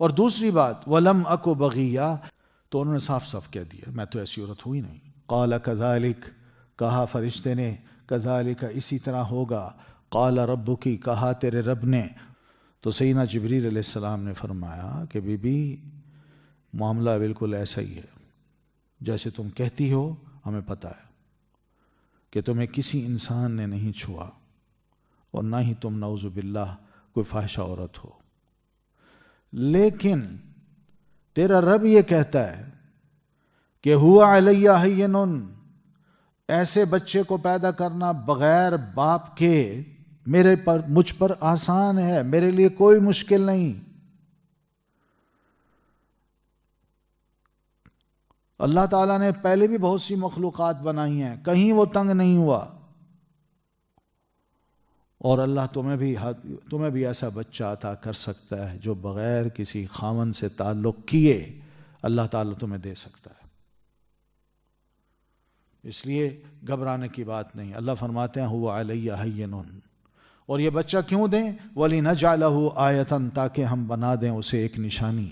اور دوسری بات، وَلَمْ أَكُ بَغِيًّا، تو انہوں نے صاف صاف کہہ دیا میں تو ایسی عورت ہوئی نہیں۔ قال كذلك، کہا فرشتے نے، كذلك، اسی طرح ہوگا، قال ربك، کہا تیرے رب نے۔ تو سیدنا جبریل علیہ السلام نے فرمایا کہ بی بی معاملہ بالکل ایسا ہی ہے جیسے تم کہتی ہو، ہمیں پتہ ہے کہ تمہیں کسی انسان نے نہیں چھوا اور نہ ہی تم نعوذ باللہ کوئی فاحشہ عورت ہو، لیکن تیرا رب یہ کہتا ہے کہ ہوا علیہ ہین، ایسے بچے کو پیدا کرنا بغیر باپ کے مجھ پر آسان ہے، میرے لیے کوئی مشکل نہیں۔ اللہ تعالیٰ نے پہلے بھی بہت سی مخلوقات بنائی ہیں، کہیں وہ تنگ نہیں ہوا، اور اللہ تمہیں بھی ایسا بچہ عطا کر سکتا ہے جو بغیر کسی خاوند سے تعلق کیے اللہ تعالیٰ تمہیں دے سکتا ہے۔ اس لیے گھبرانے کی بات نہیں۔ اللہ فرماتے ہیں ہوا علیہ ہین، اور یہ بچہ کیوں دیں؟ وَلِنَجْعَلَهُ آیَةً، تاکہ ہم بنا دیں اسے ایک نشانی،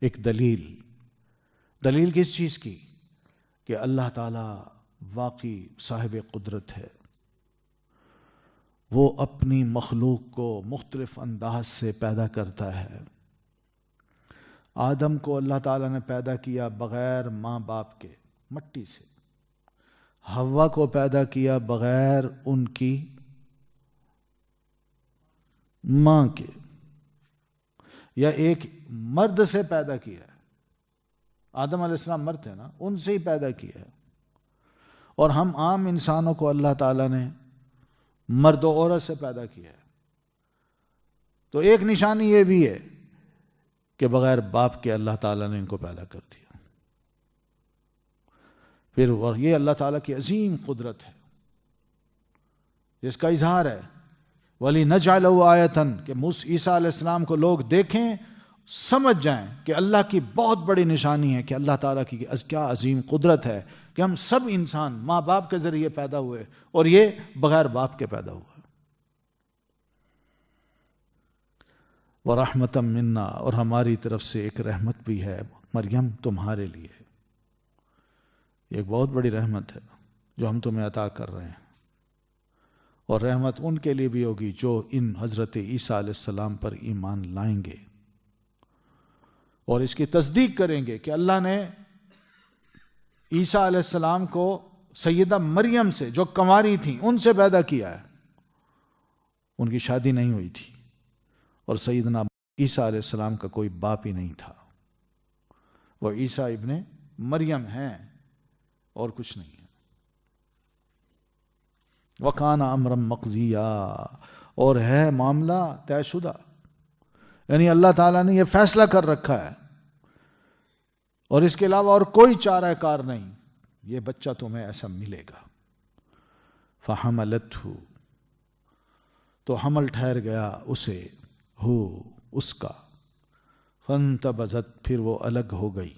ایک دلیل۔ دلیل کس چیز کی؟ کہ اللہ تعالیٰ واقعی صاحب قدرت ہے، وہ اپنی مخلوق کو مختلف انداز سے پیدا کرتا ہے۔ آدم کو اللہ تعالیٰ نے پیدا کیا بغیر ماں باپ کے، مٹی سے۔ حوا کو پیدا کیا بغیر ان کی ماں کے، یا ایک مرد سے پیدا کیا ہے۔ آدم علیہ السلام مرد تھے نا، ان سے ہی پیدا کیا ہے۔ اور ہم عام انسانوں کو اللہ تعالیٰ نے مرد و عورت سے پیدا کیا ہے۔ تو ایک نشانی یہ بھی ہے کہ بغیر باپ کے اللہ تعالیٰ نے ان کو پیدا کر دیا۔ پھر یہ اللہ تعالیٰ کی عظیم قدرت ہے جس کا اظہار ہے وَلِنَجْعَلَهُ آیَةً، کہ عیسیٰ علیہ السلام کو لوگ دیکھیں، سمجھ جائیں کہ اللہ کی بہت بڑی نشانی ہے کہ اللہ تعالیٰ کی کیا عظیم قدرت ہے کہ ہم سب انسان ماں باپ کے ذریعے پیدا ہوئے اور یہ بغیر باپ کے پیدا ہوا۔ وَرَحْمَةً مِنَّا، اور ہماری طرف سے ایک رحمت بھی ہے مریم تمہارے لیے۔ یہ ایک بہت بڑی رحمت ہے جو ہم تمہیں عطا کر رہے ہیں، اور رحمت ان کے لیے بھی ہوگی جو ان حضرت عیسیٰ علیہ السلام پر ایمان لائیں گے اور اس کی تصدیق کریں گے کہ اللہ نے عیسیٰ علیہ السلام کو سیدہ مریم سے، جو کنواری تھیں، ان سے پیدا کیا ہے. ان کی شادی نہیں ہوئی تھی اور سیدنا عیسیٰ علیہ السلام کا کوئی باپ ہی نہیں تھا. وہ عیسیٰ ابن مریم ہیں اور کچھ نہیں ہے. وَكَانَ أَمْرًا مَقْضِيًّا، اور ہے معاملہ طے شدہ، یعنی اللہ تعالیٰ نے یہ فیصلہ کر رکھا ہے اور اس کے علاوہ اور کوئی چارہ کار نہیں، یہ بچہ تمہیں ایسا ملے گا. فَحَمَلَتْهُ، تو حمل ٹھہر گیا اسے، اس کا. فَانْتَبَذَتْ، پھر وہ الگ ہو گئی،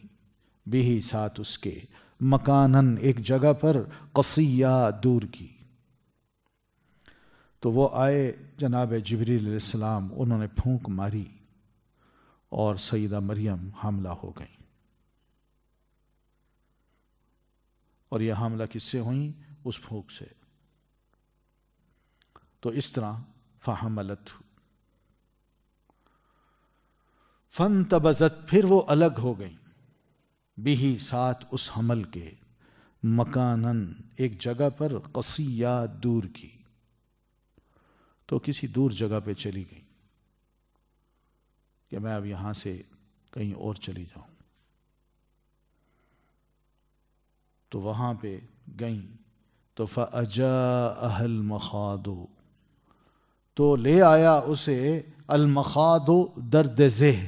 بِهِ، ساتھ اس کے، مکاناً، ایک جگہ پر، قصیّا، دور کی. تو وہ آئے جناب جبریل علیہ السلام، انہوں نے پھونک ماری اور سیدہ مریم حاملہ ہو گئیں. اور یہ حاملہ کس سے ہوئیں؟ اس پھونک سے. تو اس طرح فحملت، فانتبذت، پھر وہ الگ ہو گئیں، بھی، ساتھ اس حمل کے، مکاناً، ایک جگہ پر، قصیّا، دور کی. تو کسی دور جگہ پہ چلی گئی کہ میں اب یہاں سے کہیں اور چلی جاؤں. تو وہاں پہ گئیں تو فَأَجَاءَهَا الْمَخَاضُ، تو لے آیا اسے المخاض، درد ذہ.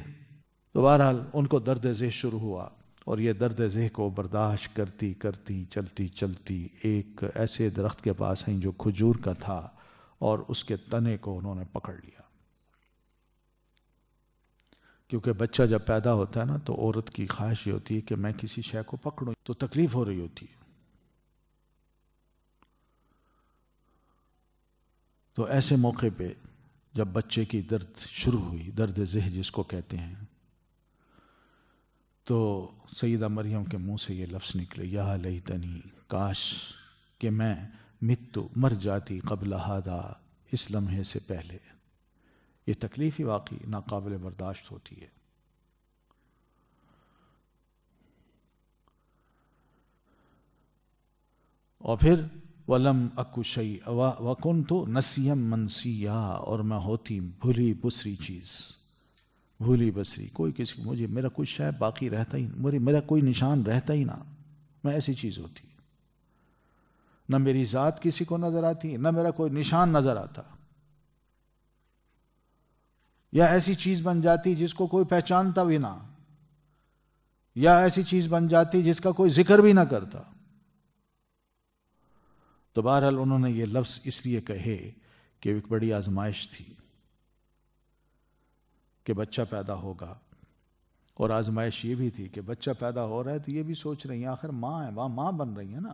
تو بہرحال ان کو درد ذہ شروع ہوا اور یہ درد ذہ کو برداشت کرتی کرتی چلتی چلتی ایک ایسے درخت کے پاس ہیں جو کھجور کا تھا، اور اس کے تنے کو انہوں نے پکڑ لیا. کیونکہ بچہ جب پیدا ہوتا ہے نا تو عورت کی خواہش یہ ہوتی ہے کہ میں کسی شے کو پکڑوں، تو تکلیف ہو رہی ہوتی ہے. تو ایسے موقع پہ جب بچے کی درد شروع ہوئی، درد ذہ جس کو کہتے ہیں، تو سیدہ مریم کے منہ سے یہ لفظ نکلے، یا لیتنی، کاش کہ میں متو، مر جاتی، قبل ہذا، اس لمحے سے پہلے. یہ تکلیف ہی واقعی ناقابل برداشت ہوتی ہے. اور پھر وَلَمْ أَكُ شَيْئًا وَكُنْتُ نَسْيًا مَنْسِيًّا، اور میں ہوتی بھولی بسری چیز، بھولی بسری، کوئی کسی، مجھے میرا کوئی شے باقی رہتا ہی، میرا کوئی نشان رہتا ہی نہ، میں ایسی چیز ہوتی، نہ میری ذات کسی کو نظر آتی، نہ میرا کوئی نشان نظر آتا، یا ایسی چیز بن جاتی جس کو کوئی پہچانتا بھی نہ، یا ایسی چیز بن جاتی جس کا کوئی ذکر بھی نہ کرتا. تو بہرحال انہوں نے یہ لفظ اس لیے کہے کہ ایک بڑی آزمائش تھی کہ بچہ پیدا ہوگا، اور آزمائش یہ بھی تھی کہ بچہ پیدا ہو رہا ہے تو یہ بھی سوچ رہی ہیں آخر ماں ہے، ماں بن رہی ہے نا،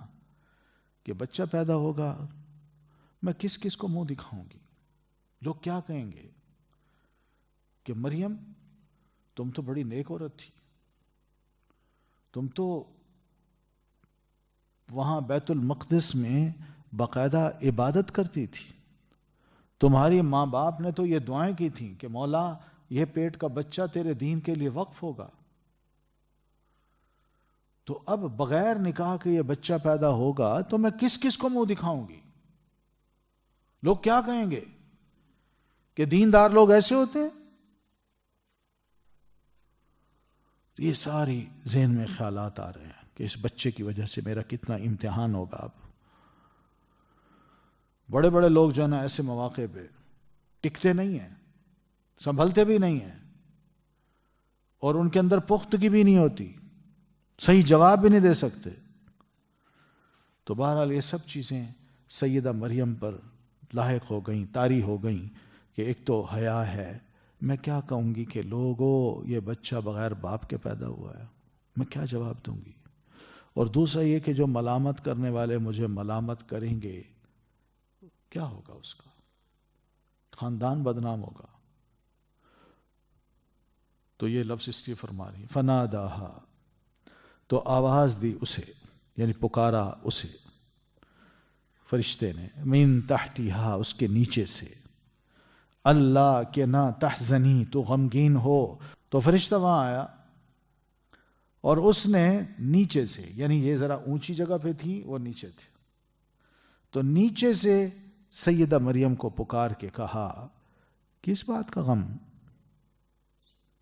کہ بچہ پیدا ہوگا، میں کس کس کو منہ دکھاؤں گی، لوگ کیا کہیں گے کہ مریم تم تو بڑی نیک عورت تھی، تم تو وہاں بیت المقدس میں باقاعدہ عبادت کرتی تھی، تمہاری ماں باپ نے تو یہ دعائیں کی تھیں کہ مولا یہ پیٹ کا بچہ تیرے دین کے لیے وقف ہوگا، تو اب بغیر نکاح کے یہ بچہ پیدا ہوگا تو میں کس کس کو منہ دکھاؤں گی، لوگ کیا کہیں گے کہ دیندار لوگ ایسے ہوتے ہیں. یہ ساری ذہن میں خیالات آ رہے ہیں کہ اس بچے کی وجہ سے میرا کتنا امتحان ہوگا. اب بڑے بڑے لوگ جو ہے نا ایسے مواقع پہ ٹکتے نہیں ہیں، سنبھلتے بھی نہیں ہیں، اور ان کے اندر پختگی بھی نہیں ہوتی، صحیح جواب بھی نہیں دے سکتے. تو بہرحال یہ سب چیزیں سیدہ مریم پر لاحق ہو گئیں، طاری ہو گئیں کہ ایک تو حیا ہے، میں کیا کہوں گی کہ لوگوں یہ بچہ بغیر باپ کے پیدا ہوا ہے، میں کیا جواب دوں گی، اور دوسرا یہ کہ جو ملامت کرنے والے مجھے ملامت کریں گے کیا ہوگا، اس کا خاندان بدنام ہوگا. تو یہ لفظ اس لیے فرما رہی فناداہا، تو آواز دی اسے، یعنی پکارا اسے، فرشتے نے، من تحتہا، اس کے نیچے سے، اللہ کہ نہ تحزنی، تو غمگین ہو. تو فرشتہ وہاں آیا اور اس نے نیچے سے، یعنی یہ ذرا اونچی جگہ پہ تھی، وہ نیچے تھے، تو نیچے سے سیدہ مریم کو پکار کے کہا کس بات کا غم،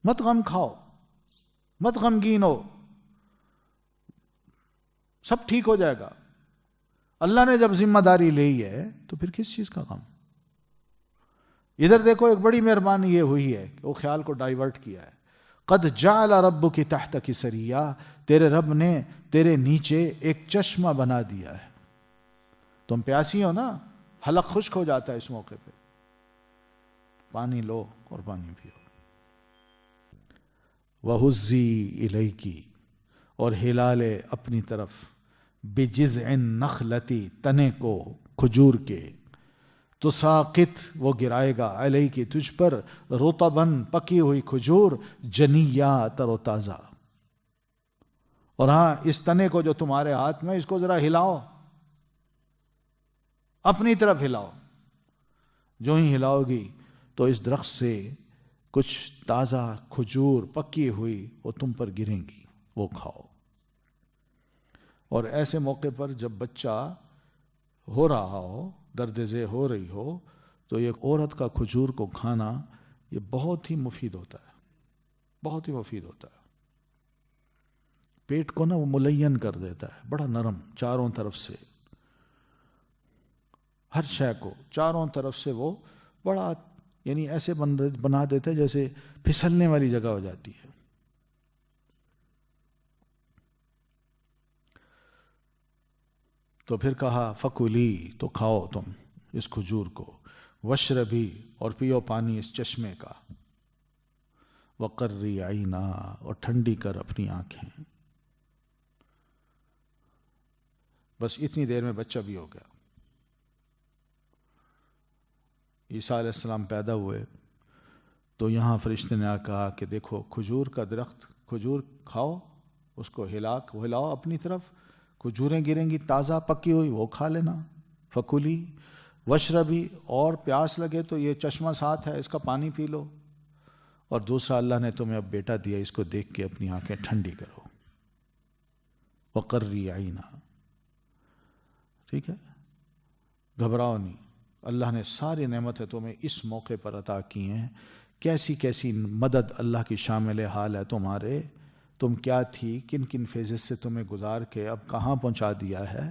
مت غم کھاؤ، مت غمگین ہو، سب ٹھیک ہو جائے گا. اللہ نے جب ذمہ داری لی ہے تو پھر کس چیز کا غم. ادھر دیکھو ایک بڑی مہربانی یہ ہوئی ہے کہ وہ خیال کو ڈائیورٹ کیا ہے. قد جعل ربک تحتک سریا، تیرے رب نے تیرے نیچے ایک چشمہ بنا دیا ہے. تم پیاسی ہو نا، حلق خشک ہو جاتا ہے اس موقع پہ، پانی لو اور پانی پیو. وَهُزِّي إِلَيْكِ، اور ہلا لے اپنی طرف، بِجِزْعِ النَّخْلَةِ، تنے کو کھجور کے، تساقط، وہ گرائے گا، علیہ، تجھ پر، رطباً، پکی ہوئی کھجور، جنیا، تر و تازہ. اور ہاں اس تنے کو جو تمہارے ہاتھ میں، اس کو ذرا ہلاؤ، اپنی طرف ہلاؤ. جو ہی ہلاؤ گی تو اس درخت سے کچھ تازہ کھجور پکی ہوئی وہ تم پر گریں گی، وہ کھاؤ. اور ایسے موقع پر جب بچہ ہو رہا ہو، درد ذیل ہو رہی ہو، تو ایک عورت کا کھجور کو کھانا یہ بہت ہی مفید ہوتا ہے، بہت ہی مفید ہوتا ہے. پیٹ کو نا وہ ملین کر دیتا ہے، بڑا نرم، چاروں طرف سے، ہر شے کو چاروں طرف سے وہ بڑا، یعنی ایسے بنا دیتا ہے جیسے پھسلنے والی جگہ ہو جاتی ہے. تو پھر کہا فکلی، تو کھاؤ تم اس کھجور کو، وشربی، اور پیو پانی اس چشمے کا، وقری عینا، اور ٹھنڈی کر اپنی آنکھیں. بس اتنی دیر میں بچہ بھی ہو گیا. عیسیٰ علیہ السلام پیدا ہوئے تو یہاں فرشتے نے کہا کہ دیکھو کھجور کا درخت، کھجور کھاؤ، اس کو ہلاؤ اپنی طرف، کھجوریں گریں گی تازہ پکی ہوئی، وہ کھا لینا. فکلی وشربی، اور پیاس لگے تو یہ چشمہ ساتھ ہے، اس کا پانی پی لو. اور دوسرا، اللہ نے تمہیں اب بیٹا دیا، اس کو دیکھ کے اپنی آنکھیں ٹھنڈی کرو. وقری عینا، ٹھیک ہے، گھبراؤ نہیں. اللہ نے ساری نعمتیں تمہیں اس موقع پر عطا کی ہیں. کیسی کیسی مدد اللہ کی شامل حال ہے تمہارے. تم کیا تھی، کن کن فیزز سے تمہیں گزار کے اب کہاں پہنچا دیا ہے.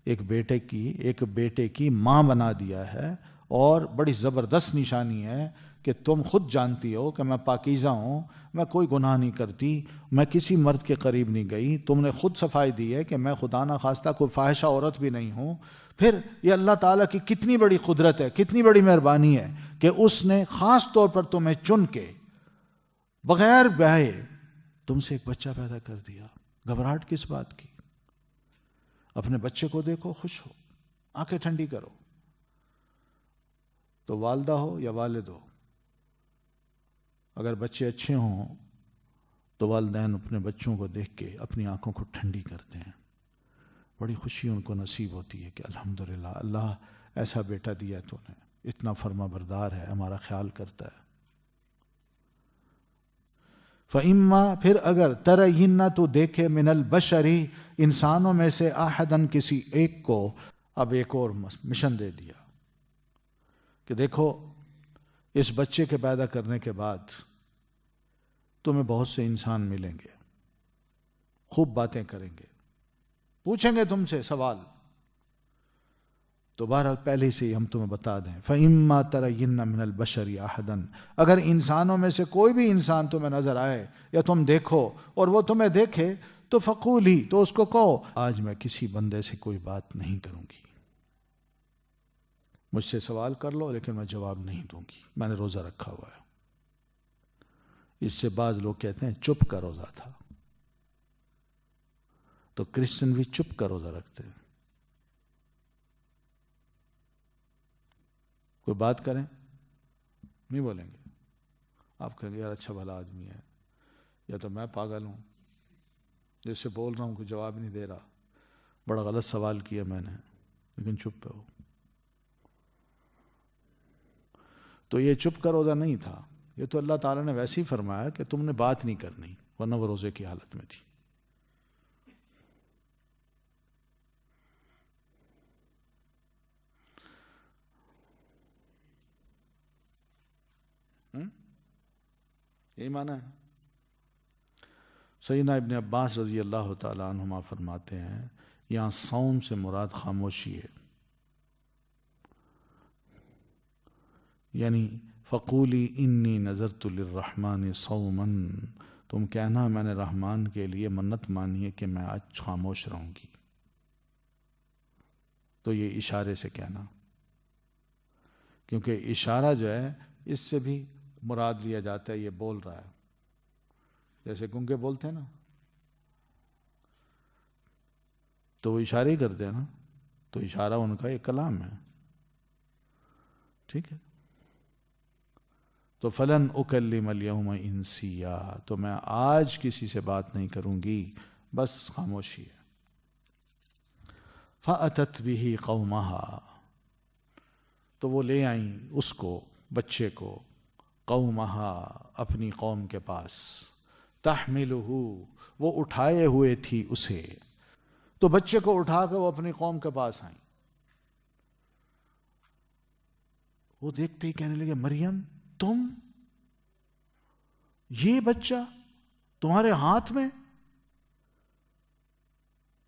ایک بیٹے کی ماں بنا دیا ہے. اور بڑی زبردست نشانی ہے کہ تم خود جانتی ہو کہ میں پاکیزہ ہوں، میں کوئی گناہ نہیں کرتی، میں کسی مرد کے قریب نہیں گئی. تم نے خود صفائی دی ہے کہ میں خدا نہ خواستہ کوئی فاحشہ عورت بھی نہیں ہوں. پھر یہ اللہ تعالیٰ کی کتنی بڑی قدرت ہے، کتنی بڑی مہربانی ہے کہ اس نے خاص طور پر تمہیں چن کے بغیر بیاہے تم سے ایک بچہ پیدا کر دیا. گھبراہٹ کس بات کی؟ اپنے بچے کو دیکھو، خوش ہو، آنکھیں ٹھنڈی کرو. تو والدہ ہو یا والد ہو، اگر بچے اچھے ہوں تو والدین اپنے بچوں کو دیکھ کے اپنی آنکھوں کو ٹھنڈی کرتے ہیں. بڑی خوشی ان کو نصیب ہوتی ہے کہ الحمدللہ اللہ ایسا بیٹا دیا تو نے، اتنا فرما بردار ہے، ہمارا خیال کرتا ہے. فَإِمَّا، پھر اگر تَرَيِنَّ، تو دیکھے، مِنَ الْبَشَرِ، انسانوں میں سے، احدن، کسی ایک کو. اب ایک اور مشن دے دیا کہ دیکھو اس بچے کے پیدا کرنے کے بعد تمہیں بہت سے انسان ملیں گے، خوب باتیں کریں گے، پوچھیں گے تم سے سوال. تو بہرحال پہلے سے ہی ہم تمہیں بتا دیں، فَإِمَّا تَرَيِنَّ مِنَ الْبَشَرِ أَحَدًا، اگر انسانوں میں سے کوئی بھی انسان تمہیں نظر آئے یا تم دیکھو اور وہ تمہیں دیکھے، تو فَقُولِي، تو اس کو کہو، آج میں کسی بندے سے کوئی بات نہیں کروں گی. مجھ سے سوال کر لو لیکن میں جواب نہیں دوں گی، میں نے روزہ رکھا ہوا ہے. اس سے بعض لوگ کہتے ہیں چپ کا روزہ تھا. تو کرسچن بھی چپ کا روزہ رکھتے ہیں. کوئی بات کریں نہیں بولیں گے. آپ کہیں گے یار اچھا بھلا آدمی ہے، یا تو میں پاگل ہوں جس سے بول رہا ہوں کوئی جواب نہیں دے رہا، بڑا غلط سوال کیا میں نے. لیکن چپ ہو. تو یہ چپ کا روزہ نہیں تھا، یہ تو اللہ تعالیٰ نے ویسے ہی فرمایا کہ تم نے بات نہیں کرنی، ورنہ وہ روزے کی حالت میں تھی. یہی معنی ہے. سیدنا ابن عباس رضی اللہ تعالیٰ عنہما فرماتے ہیں یہاں صوم سے مراد خاموشی ہے، یعنی فقولی انی نذرت للرحمن صوما، تم کہنا میں نے رحمان کے لیے منت مانی ہے کہ میں آج خاموش رہوں گی. تو یہ اشارے سے کہنا، کیونکہ اشارہ جو ہے اس سے بھی مراد لیا جاتا ہے یہ بول رہا ہے، جیسے گنگے بولتے ہیں نا تو وہ اشارے ہی کرتے ہیں نا، تو اشارہ ان کا ایک کلام ہے. ٹھیک ہے. تو فلن اکلم الیوم انسیا، تو میں آج کسی سے بات نہیں کروں گی، بس خاموشی ہے. فأتت به قومها، تو وہ لے آئیں اس کو، بچے کو، قومها، اپنی قوم کے پاس، تحملہ، وہ اٹھائے ہوئے تھی اسے. تو بچے کو اٹھا کر وہ اپنی قوم کے پاس آئیں. وہ دیکھتے ہی کہنے لگے مریم تم، یہ بچہ تمہارے ہاتھ میں؟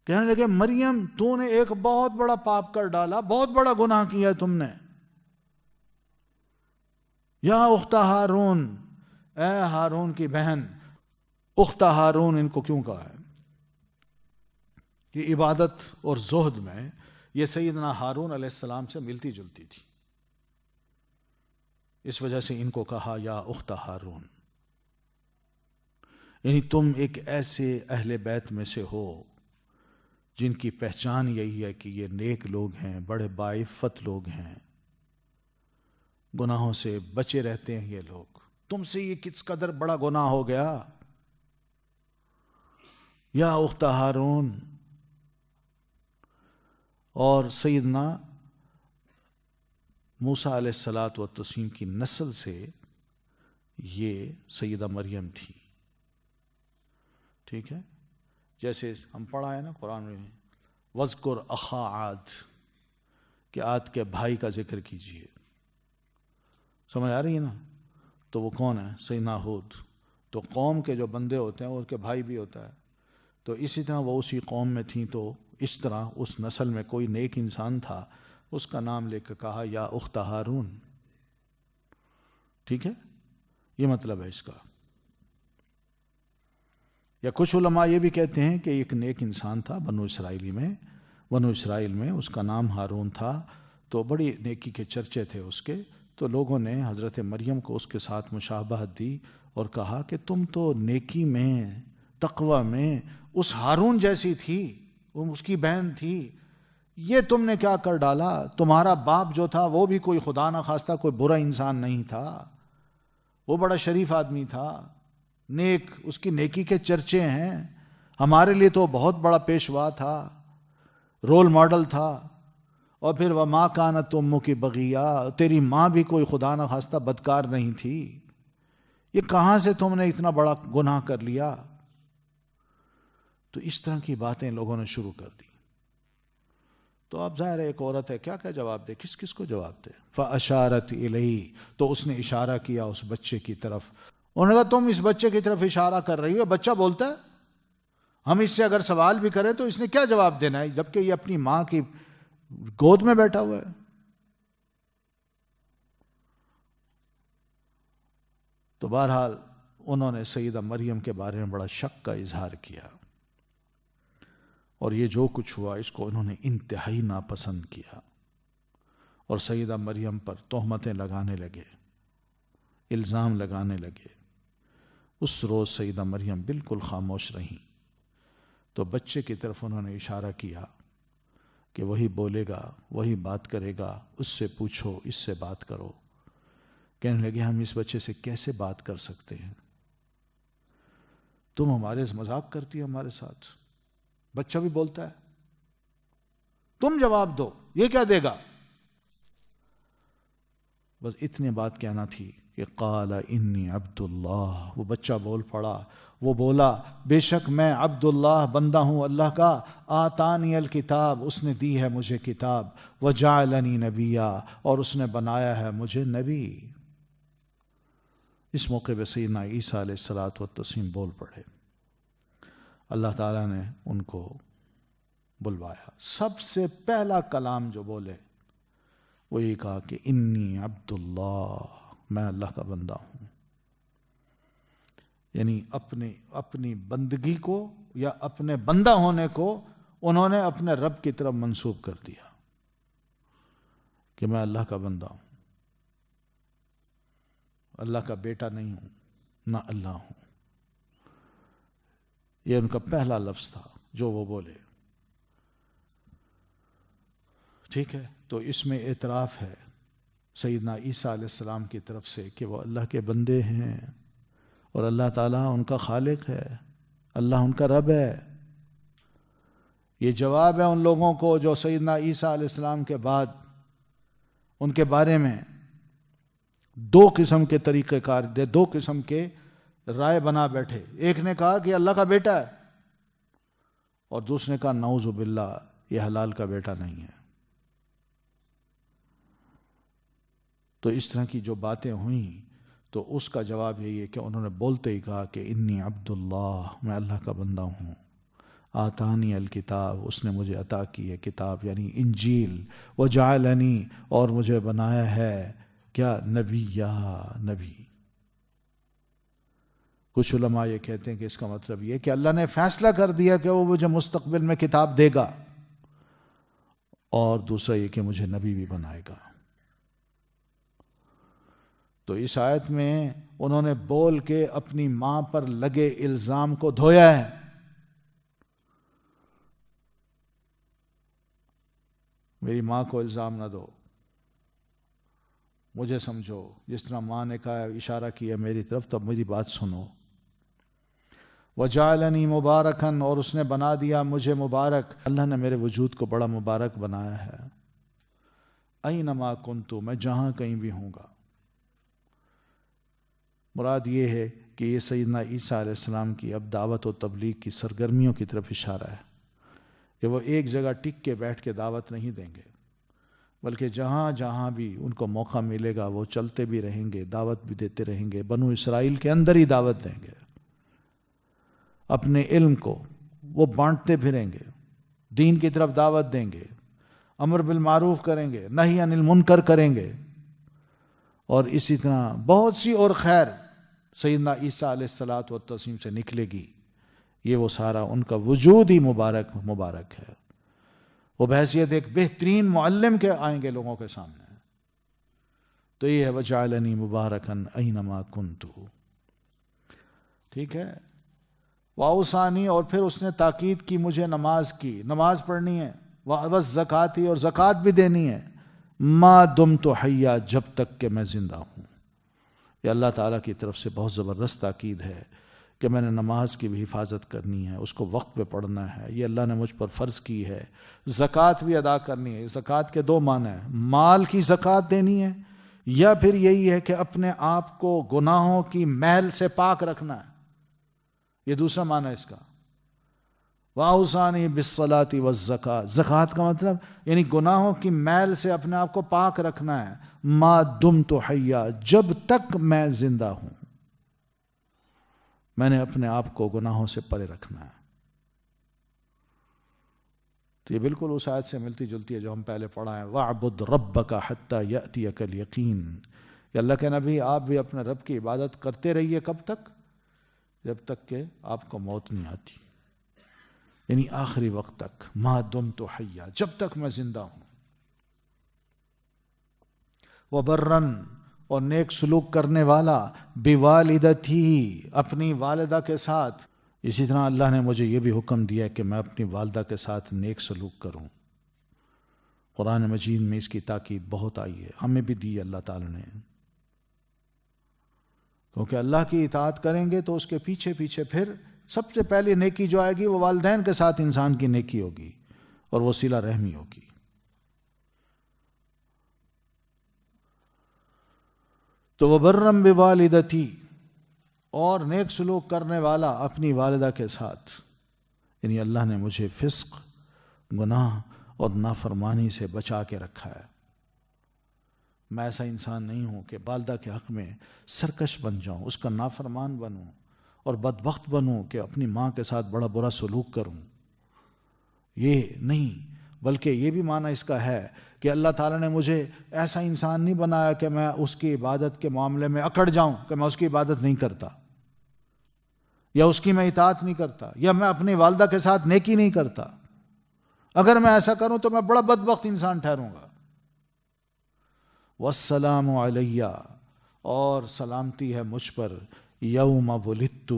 کہنے لگے مریم تو نے ایک بہت بڑا پاپ کر ڈالا، بہت بڑا گناہ کیا تم نے. یا اخت ہارون، اے ہارون کی بہن. اخت ہارون ان کو کیوں کہا ہے؟ یہ عبادت اور زہد میں یہ سیدنا ہارون علیہ السلام سے ملتی جلتی تھی، اس وجہ سے ان کو کہا یا اخت ہارون، یعنی تم ایک ایسے اہل بیت میں سے ہو جن کی پہچان یہی ہے کہ یہ نیک لوگ ہیں، بڑے باعفت لوگ ہیں، گناہوں سے بچے رہتے ہیں یہ لوگ. تم سے یہ کس قدر بڑا گناہ ہو گیا. یا اخت ہارون. اور سیدنا موسیٰ علیہ الصلاۃ والتسلیم کی نسل سے یہ سیدہ مریم تھی. ٹھیک ہے. جیسے ہم پڑھا ہے نا قرآن میں وَاذْكُرْ أَخَا عَادٍ، کہ عاد کے بھائی کا ذکر کیجئے. سمجھ آ رہی ہے نا؟ تو وہ کون ہے؟ سیدنا ہود. تو قوم کے جو بندے ہوتے ہیں وہ ان کے بھائی بھی ہوتا ہے. تو اسی طرح وہ اسی قوم میں تھیں، تو اس طرح اس نسل میں کوئی نیک انسان تھا، اس کا نام لے کے کہا یا اخت ہارون. ٹھیک ہے. یہ مطلب ہے اس کا. یا کچھ علماء یہ بھی کہتے ہیں کہ ایک نیک انسان تھا بنو اسرائیل میں اس کا نام ہارون تھا، تو بڑی نیکی کے چرچے تھے اس کے. تو لوگوں نے حضرت مریم کو اس کے ساتھ مشابہت دی اور کہا کہ تم تو نیکی میں، تقوی میں اس ہارون جیسی تھی، وہ اس کی بہن تھی، یہ تم نے کیا کر ڈالا. تمہارا باپ جو تھا وہ بھی کوئی خدا نہ خواستہ کوئی برا انسان نہیں تھا، وہ بڑا شریف آدمی تھا، نیک، اس کی نیکی کے چرچے ہیں. ہمارے لیے تو بہت بڑا پیشوا تھا، رول ماڈل تھا. اور پھر وَمَا كَانَتْ أُمُّكِ بَغِيًّا، تیری ماں بھی کوئی خدا نہ خواستہ بدکار نہیں تھی. یہ کہاں سے تم نے اتنا بڑا گناہ کر لیا؟ تو اس طرح کی باتیں لوگوں نے شروع کر دی. تو اب ظاہر ہے ایک عورت ہے، کیا کیا جواب دے، کس کس کو جواب دے. فَأَشَارَتْ إِلَيْهِ، تو اس نے اشارہ کیا اس بچے کی طرف. انہوں نے کہا تم اس بچے کی طرف اشارہ کر رہی ہو، بچہ بولتا ہے، ہم اس سے اگر سوال بھی کریں تو اس نے کیا جواب دینا ہے جبکہ یہ اپنی ماں کی گود میں بیٹھا ہوا ہے. تو بہرحال انہوں نے سیدہ مریم کے بارے میں بڑا شک کا اظہار کیا، اور یہ جو کچھ ہوا اس کو انہوں نے انتہائی ناپسند کیا، اور سیدہ مریم پر تہمتیں لگانے لگے، الزام لگانے لگے. اس روز سیدہ مریم بالکل خاموش رہیں. تو بچے کی طرف انہوں نے اشارہ کیا کہ وہی بولے گا، وہی بات کرے گا، اس سے پوچھو، اس سے بات کرو. کہنے لگے ہم اس بچے سے کیسے بات کر سکتے ہیں؟ تم ہمارے مذاق کرتی ہے ہمارے ساتھ، بچہ بھی بولتا ہے، تم جواب دو، یہ کیا دے گا؟ بس اتنی بات کہنا تھی کہ قال انی عبد اللہ، وہ بچہ بول پڑا، وہ بولا بے شک میں عبداللہ بندہ ہوں اللہ کا، آتانی الکتاب، اس نے دی ہے مجھے کتاب، وجعلنی نبیا، اور اس نے بنایا ہے مجھے نبی۔ اس موقع پہ سیدنا عیسیٰ علیہ الصلوۃ والتسلیم بول پڑے، اللہ تعالیٰ نے ان کو بلوایا۔ سب سے پہلا کلام جو بولے وہ یہ کہا کہ انی عبداللہ، میں اللہ کا بندہ ہوں۔ یعنی اپنی بندگی کو یا اپنے بندہ ہونے کو انہوں نے اپنے رب کی طرف منسوب کر دیا کہ میں اللہ کا بندہ ہوں، اللہ کا بیٹا نہیں ہوں، نہ اللہ ہوں۔ یہ ان کا پہلا لفظ تھا جو وہ بولے، ٹھیک ہے؟ تو اس میں اعتراف ہے سیدنا عیسیٰ علیہ السلام کی طرف سے کہ وہ اللہ کے بندے ہیں اور اللہ تعالیٰ ان کا خالق ہے، اللہ ان کا رب ہے۔ یہ جواب ہے ان لوگوں کو جو سیدنا عیسیٰ علیہ السلام کے بعد ان کے بارے میں دو قسم کے طریقہ کار دے، دو قسم کے رائے بنا بیٹھے۔ ایک نے کہا کہ اللہ کا بیٹا ہے، اور دوسرے نے کہا نعوذ باللہ یہ حلال کا بیٹا نہیں ہے۔ تو اس طرح کی جو باتیں ہوئیں تو اس کا جواب یہی ہے کہ انہوں نے بولتے ہی کہا کہ انی عبداللہ، میں اللہ کا بندہ ہوں، آتانی الکتاب، اس نے مجھے عطا کی ہے کتاب یعنی انجیل، وجعلنی، اور مجھے بنایا ہے کیا؟ نبی، یا نبی۔ کچھ علماء یہ کہتے ہیں کہ اس کا مطلب یہ کہ اللہ نے فیصلہ کر دیا کہ وہ مجھے مستقبل میں کتاب دے گا، اور دوسرا یہ کہ مجھے نبی بھی بنائے گا۔ تو اس آیت میں انہوں نے بول کے اپنی ماں پر لگے الزام کو دھویا ہے۔ میری ماں کو الزام نہ دو، مجھے سمجھو، جس طرح ماں نے کہا، اشارہ کیا میری طرف، تب میری بات سنو۔ وجعلنی مبارکن، اور اس نے بنا دیا مجھے مبارک، اللہ نے میرے وجود کو بڑا مبارک بنایا ہے۔ اینما کنتو، میں جہاں کہیں بھی ہوں گا۔ مراد یہ ہے کہ یہ سیدنا عیسیٰ علیہ السلام کی اب دعوت و تبلیغ کی سرگرمیوں کی طرف اشارہ ہے کہ وہ ایک جگہ ٹک کے بیٹھ کے دعوت نہیں دیں گے، بلکہ جہاں جہاں بھی ان کو موقع ملے گا وہ چلتے بھی رہیں گے، دعوت بھی دیتے رہیں گے، بنو اسرائیل کے اندر ہی دعوت دیں گے، اپنے علم کو وہ بانٹتے پھریں گے، دین کی طرف دعوت دیں گے، امر بالمعروف کریں گے، نہی عن المنکر کریں گے، اور اسی طرح بہت سی اور خیر سیدنا عیسیٰ علیہ الصلوۃ والتسلیم سے نکلے گی۔ یہ وہ سارا ان کا وجود ہی مبارک ہے۔ وہ بحیثیت ایک بہترین معلم کے آئیں گے لوگوں کے سامنے۔ تو یہ ہے وجعلنی مبارکن اینما کنت، ٹھیک ہے؟ واوصانی، اور پھر اس نے تاکید کی مجھے نماز کی، نماز پڑھنی ہے، والزکاۃ، اور زکوٰۃ بھی دینی ہے، ما دمت حیا، جب تک کہ میں زندہ ہوں۔ یہ اللہ تعالیٰ کی طرف سے بہت زبردست تاکید ہے کہ میں نے نماز کی بھی حفاظت کرنی ہے، اس کو وقت پہ پڑھنا ہے، یہ اللہ نے مجھ پر فرض کی ہے۔ زکوٰۃ بھی ادا کرنی ہے۔ زکوٰۃ کے دو معنی ہیں، مال کی زکوٰۃ دینی ہے، یا پھر یہی ہے کہ اپنے آپ کو گناہوں کی میل سے پاک رکھنا ہے، یہ دوسرا معنی ہے اس کا۔ وَأَوْصَانِي بِالصَّلَاةِ وَالزَّكَاةِ، زکوٰۃ کا مطلب یعنی گناہوں کی میل سے اپنے آپ کو پاک رکھنا ہے، ما دمت حیا، جب تک میں زندہ ہوں، میں نے اپنے آپ کو گناہوں سے پرے رکھنا ہے۔ تو یہ بالکل اس آیت سے ملتی جلتی ہے جو ہم پہلے پڑھا ہے، وَاعْبُدْ رَبَّكَ حَتَّى يَأْتِيَكَ الْيَقِينُ۔ کہ اللہ کے نبی آپ بھی اپنے رب کی عبادت کرتے رہیے، کب تک؟ جب تک کہ آپ کو موت نہیں آتی، یعنی آخری وقت تک، ما دمت حیا، جب تک میں زندہ ہوں۔ وبرن، اور نیک سلوک کرنے والا، بوالدتی، اپنی والدہ کے ساتھ۔ اسی طرح اللہ نے مجھے یہ بھی حکم دیا کہ میں اپنی والدہ کے ساتھ نیک سلوک کروں۔ قرآن مجید میں اس کی تاکید بہت آئی ہے، ہمیں بھی دی اللہ تعالی نے، کیونکہ اللہ کی اطاعت کریں گے تو اس کے پیچھے پیچھے پھر سب سے پہلی نیکی جو آئے گی وہ والدین کے ساتھ انسان کی نیکی ہوگی اور وہ صلہ رحمی ہوگی۔ تو وبرم بوالدتی، اور نیک سلوک کرنے والا اپنی والدہ کے ساتھ، یعنی اللہ نے مجھے فسق، گناہ اور نافرمانی سے بچا کے رکھا ہے. میں ایسا انسان نہیں ہوں کہ والدہ کے حق میں سرکش بن جاؤں، اس کا نافرمان بنوں اور بدبخت بنوں کہ اپنی ماں کے ساتھ بڑا برا سلوک کروں. یہ نہیں، بلکہ یہ بھی معنی اس کا ہے کہ اللہ تعالیٰ نے مجھے ایسا انسان نہیں بنایا کہ میں اس کی عبادت کے معاملے میں اکڑ جاؤں، کہ میں اس کی عبادت نہیں کرتا یا اس کی میں اطاعت نہیں کرتا یا میں اپنی والدہ کے ساتھ نیکی نہیں کرتا. اگر میں ایسا کروں تو میں بڑا بدبخت انسان ٹھہروں گا. والسلام علیہ، اور سلامتی ہے مجھ پر، یوم ولدت،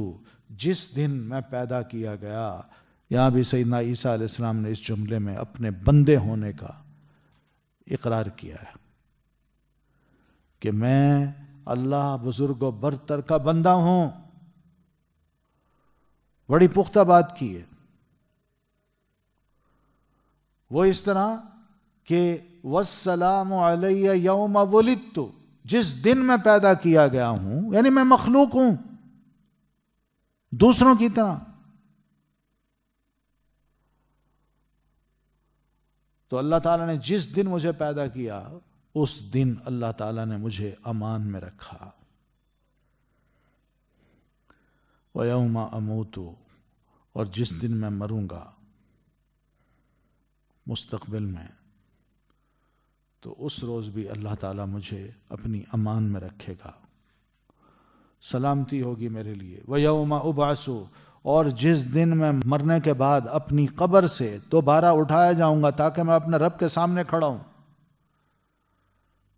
جس دن میں پیدا کیا گیا. یہاں بھی سیدنا عیسیٰ علیہ السلام نے اس جملے میں اپنے بندے ہونے کا اقرار کیا ہے کہ میں اللہ بزرگ و برتر کا بندہ ہوں. بڑی پختہ بات کی ہے وہ، اس طرح کہ والسلام علیہ یوم ولدت، جس دن میں پیدا کیا گیا ہوں، یعنی میں مخلوق ہوں دوسروں کی طرح. تو اللہ تعالیٰ نے جس دن مجھے پیدا کیا اس دن اللہ تعالیٰ نے مجھے امان میں رکھا. وَيَوْمَ أَمُوتُ، اور جس دن میں مروں گا مستقبل میں، تو اس روز بھی اللہ تعالیٰ مجھے اپنی امان میں رکھے گا، سلامتی ہوگی میرے لیے. وَيَوْمَ أُبْعَثُ، اور جس دن میں مرنے کے بعد اپنی قبر سے دوبارہ اٹھایا جاؤں گا تاکہ میں اپنے رب کے سامنے کھڑا ہوں.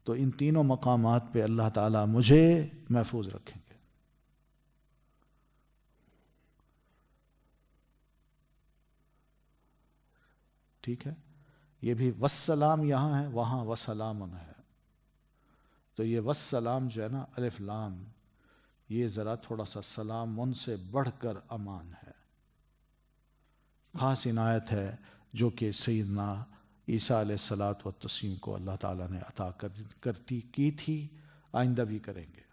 تو ان تینوں مقامات پہ اللہ تعالیٰ مجھے محفوظ رکھیں گے. ٹھیک ہے، یہ بھی والسلام یہاں ہے، وہاں وسلام ہے. تو یہ والسلام جو ہے نا، الف لام، یہ ذرا تھوڑا سا سلام ان سے بڑھ کر امان ہے، خاص عنایت ہے جو کہ سیدنا عیسیٰ علیہ الصلاۃ والتسلیم کو اللہ تعالیٰ نے عطا کی تھی، آئندہ بھی کریں گے.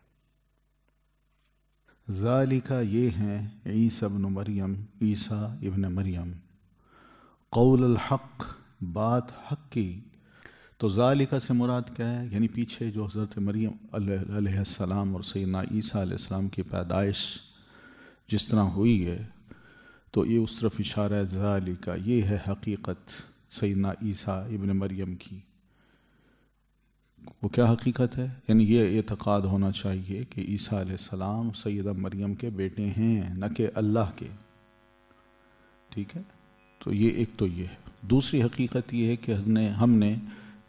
ذالک، یہ ہیں عیسیٰ ابن مریم، عیسیٰ ابن مریم، قول الحق، بات حق کی. تو ذالکہ سے مراد کیا ہے؟ یعنی پیچھے جو حضرت مریم علیہ السلام اور سیدنا عیسیٰ علیہ السلام کی پیدائش جس طرح ہوئی ہے، تو یہ اس طرف اشارہ ہے. ذالکہ، یہ ہے حقیقت سیدنا عیسیٰ ابن مریم کی. وہ کیا حقیقت ہے؟ یعنی یہ اعتقاد ہونا چاہیے کہ عیسیٰ علیہ السلام سیدہ مریم کے بیٹے ہیں، نہ کہ اللہ کے. ٹھیک ہے، تو یہ ایک تو یہ ہے. دوسری حقیقت یہ ہے کہ ہم نے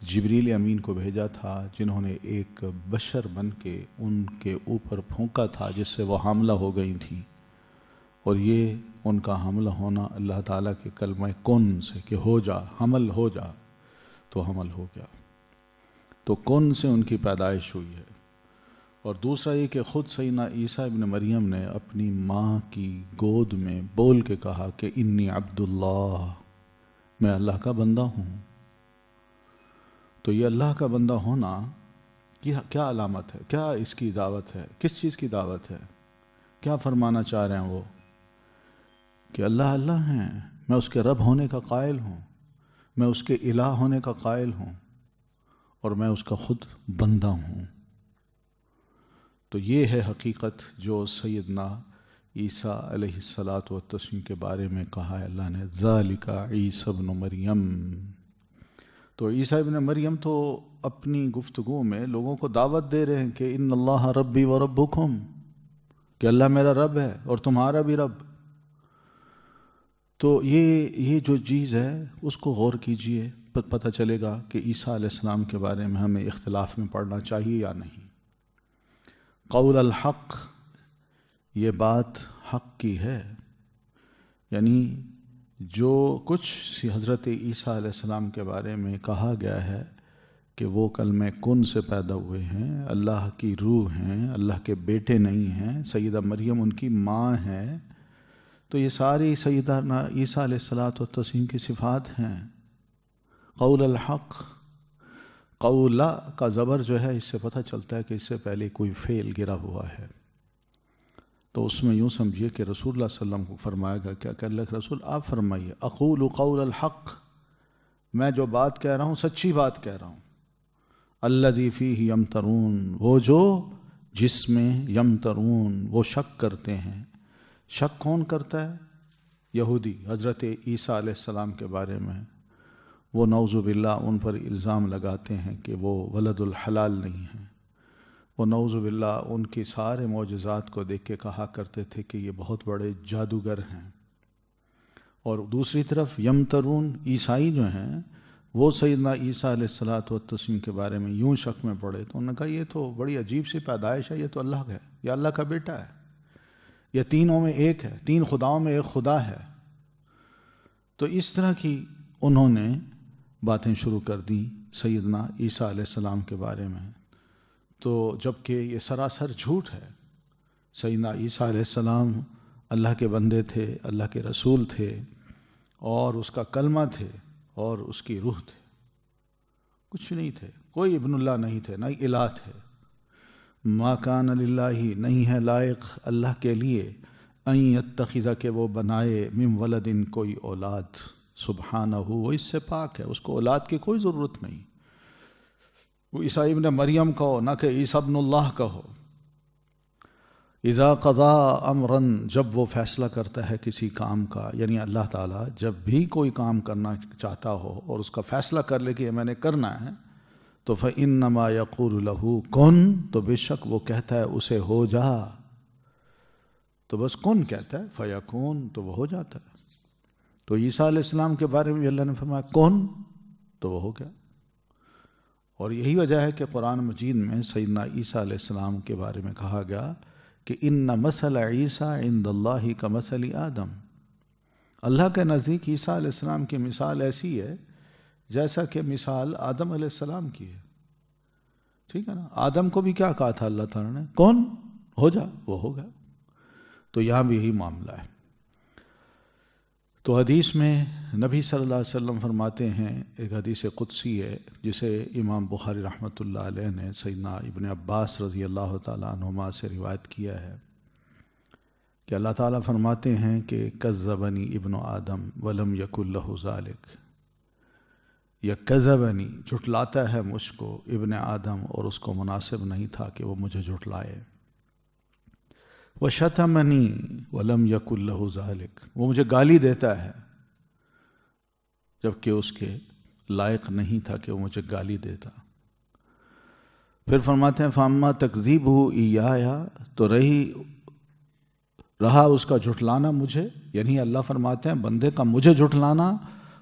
جبریل امین کو بھیجا تھا، جنہوں نے ایک بشر بن کے ان کے اوپر پھونکا تھا جس سے وہ حاملہ ہو گئی تھیں، اور یہ ان کا حاملہ ہونا اللہ تعالیٰ کے کلمہ کن سے، کہ ہو جا، حمل ہو جا، تو حمل ہو گیا. تو کن سے ان کی پیدائش ہوئی ہے. اور دوسرا یہ کہ خود سیدنا عیسیٰ ابن مریم نے اپنی ماں کی گود میں بول کے کہا کہ انی عبداللہ، میں اللہ کا بندہ ہوں. تو یہ اللہ کا بندہ ہونا کی کیا علامت ہے؟ کیا اس کی دعوت ہے؟ کس چیز کی دعوت ہے؟ کیا فرمانا چاہ رہے ہیں وہ؟ کہ اللہ اللہ ہیں، میں اس کے رب ہونے کا قائل ہوں، میں اس کے الہ ہونے کا قائل ہوں، اور میں اس کا خود بندہ ہوں. تو یہ ہے حقیقت جو سیدنا عیسیٰ علیہ الصلاۃ والتسلیم کے بارے میں کہا ہے اللہ نے. ذالک عیسیٰ ابن مریم. تو عیسیٰ ابن مریم تو اپنی گفتگو میں لوگوں کو دعوت دے رہے ہیں کہ ان اللہ ربی و ربکم، کہ اللہ میرا رب ہے اور تمہارا بھی رب. تو یہ جو چیز ہے اس کو غور کیجئے، پتہ چلے گا کہ عیسیٰ علیہ السلام کے بارے میں ہمیں اختلاف میں پڑھنا چاہیے یا نہیں. قول الحق، یہ بات حق کی ہے، یعنی جو کچھ حضرت عیسیٰ علیہ السلام کے بارے میں کہا گیا ہے کہ وہ کلمہ کن سے پیدا ہوئے ہیں، اللہ کی روح ہیں، اللہ کے بیٹے نہیں ہیں، سیدہ مریم ان کی ماں ہیں، تو یہ ساری سیدنا عیسیٰ علیہ الصلاۃ والتسلیم کی صفات ہیں. قول الحق، قولا کا زبر جو ہے اس سے پتہ چلتا ہے کہ اس سے پہلے کوئی فعل گرا ہوا ہے، تو اس میں یوں سمجھیے کہ رسول اللہ صلی اللہ علیہ وسلم کو فرمایا گا کیا کہ اللہ کے رسول آپ فرمائیے اقول قول الحق، میں جو بات کہہ رہا ہوں سچی بات کہہ رہا ہوں، الذی فیہ یمترون، وہ جو جس میں یمترون وہ شک کرتے ہیں۔ شک کون کرتا ہے؟ یہودی حضرت عیسیٰ علیہ السلام کے بارے میں، وہ نعوذ باللہ ان پر الزام لگاتے ہیں کہ وہ ولد الحلال نہیں ہیں، وہ نعوذ باللہ ان کی سارے معجزات کو دیکھ کے کہا کرتے تھے کہ یہ بہت بڑے جادوگر ہیں۔ اور دوسری طرف یمترون عیسائی جو ہیں وہ سیدنا عیسیٰ علیہ الصلاۃ والتسلیم کے بارے میں یوں شک میں پڑے تو انہوں نے کہا یہ تو بڑی عجیب سی پیدائش ہے، یہ تو اللہ ہے، یہ اللہ کا بیٹا ہے، یہ تینوں میں ایک ہے، تین خداؤں میں ایک خدا ہے۔ تو اس طرح کی انہوں نے باتیں شروع کر دیں سیدنا عیسیٰ علیہ السلام کے بارے میں، تو جبکہ یہ سراسر جھوٹ ہے۔ سیدنا عیسیٰ علیہ السلام اللہ کے بندے تھے، اللہ کے رسول تھے، اور اس کا کلمہ تھے، اور اس کی روح تھے، کچھ نہیں تھے، کوئی ابن اللہ نہیں تھے، نہ الہ تھے۔ ما کان للہ، نہیں ہے لائق اللہ کے لیے، ان یتخذ، کہ وہ بنائے، من ولد، کوئی اولاد، سبحانہ، وہ اس سے پاک ہے، اس کو اولاد کی کوئی ضرورت نہیں۔ وہ عیسیٰ ابن مریم کہو، نہ کہ عیسیٰ ابن اللہ کہو۔ اذا قضا امرا، جب وہ فیصلہ کرتا ہے کسی کام کا، یعنی اللہ تعالیٰ جب بھی کوئی کام کرنا چاہتا ہو اور اس کا فیصلہ کر لے کہ یہ میں نے کرنا ہے، تو فإنما یقول لہ کن، تو بے شک وہ کہتا ہے اسے ہو جا، تو بس کن کہتا ہے، فیکون، تو وہ ہو جاتا ہے۔ تو عیسیٰ علیہ السلام کے بارے میں اللہ نے فرمایا کن، تو وہ ہو گیا۔ اور یہی وجہ ہے کہ قرآن مجید میں سیدنا عیسیٰ علیہ السلام کے بارے میں کہا گیا کہ ان مثل عیسیٰ عند اللہ کمثل آدم، اللہ کے نزدیک عیسیٰ علیہ السلام کی مثال ایسی ہے جیسا کہ مثال آدم علیہ السلام کی ہے۔ ٹھیک ہے نا؟ آدم کو بھی کیا کہا تھا اللہ تعالیٰ نے؟ کون، ہو جا، وہ ہو گیا۔ تو یہاں بھی یہی معاملہ ہے۔ تو حدیث میں نبی صلی اللہ علیہ وسلم فرماتے ہیں، ایک حدیث قدسی ہے جسے امام بخاری رحمۃ اللہ علیہ نے سیدنا ابن عباس رضی اللہ تعالیٰ عنہما سے روایت کیا ہے کہ اللہ تعالیٰ فرماتے ہیں کہ کذبنی ابن آدم ولم یکن لہ ذالک، یا کذبنی، جھٹلاتا ہے مجھ کو ابن آدم اور اس کو مناسب نہیں تھا کہ وہ مجھے جھٹلائے، وَشَتَمَنِي وَلَمْ يَكُنْ لَهُ ذَلِكَ، وہ مجھے گالی دیتا ہے جبکہ اس کے لائق نہیں تھا کہ وہ مجھے گالی دیتا۔ پھر فرماتے ہیں فَأَمَّا تَكْذِيبُهُ إِيَّايَ، تو رہا اس کا جھٹلانا مجھے، یعنی اللہ فرماتے ہیں بندے کا مجھے جھٹلانا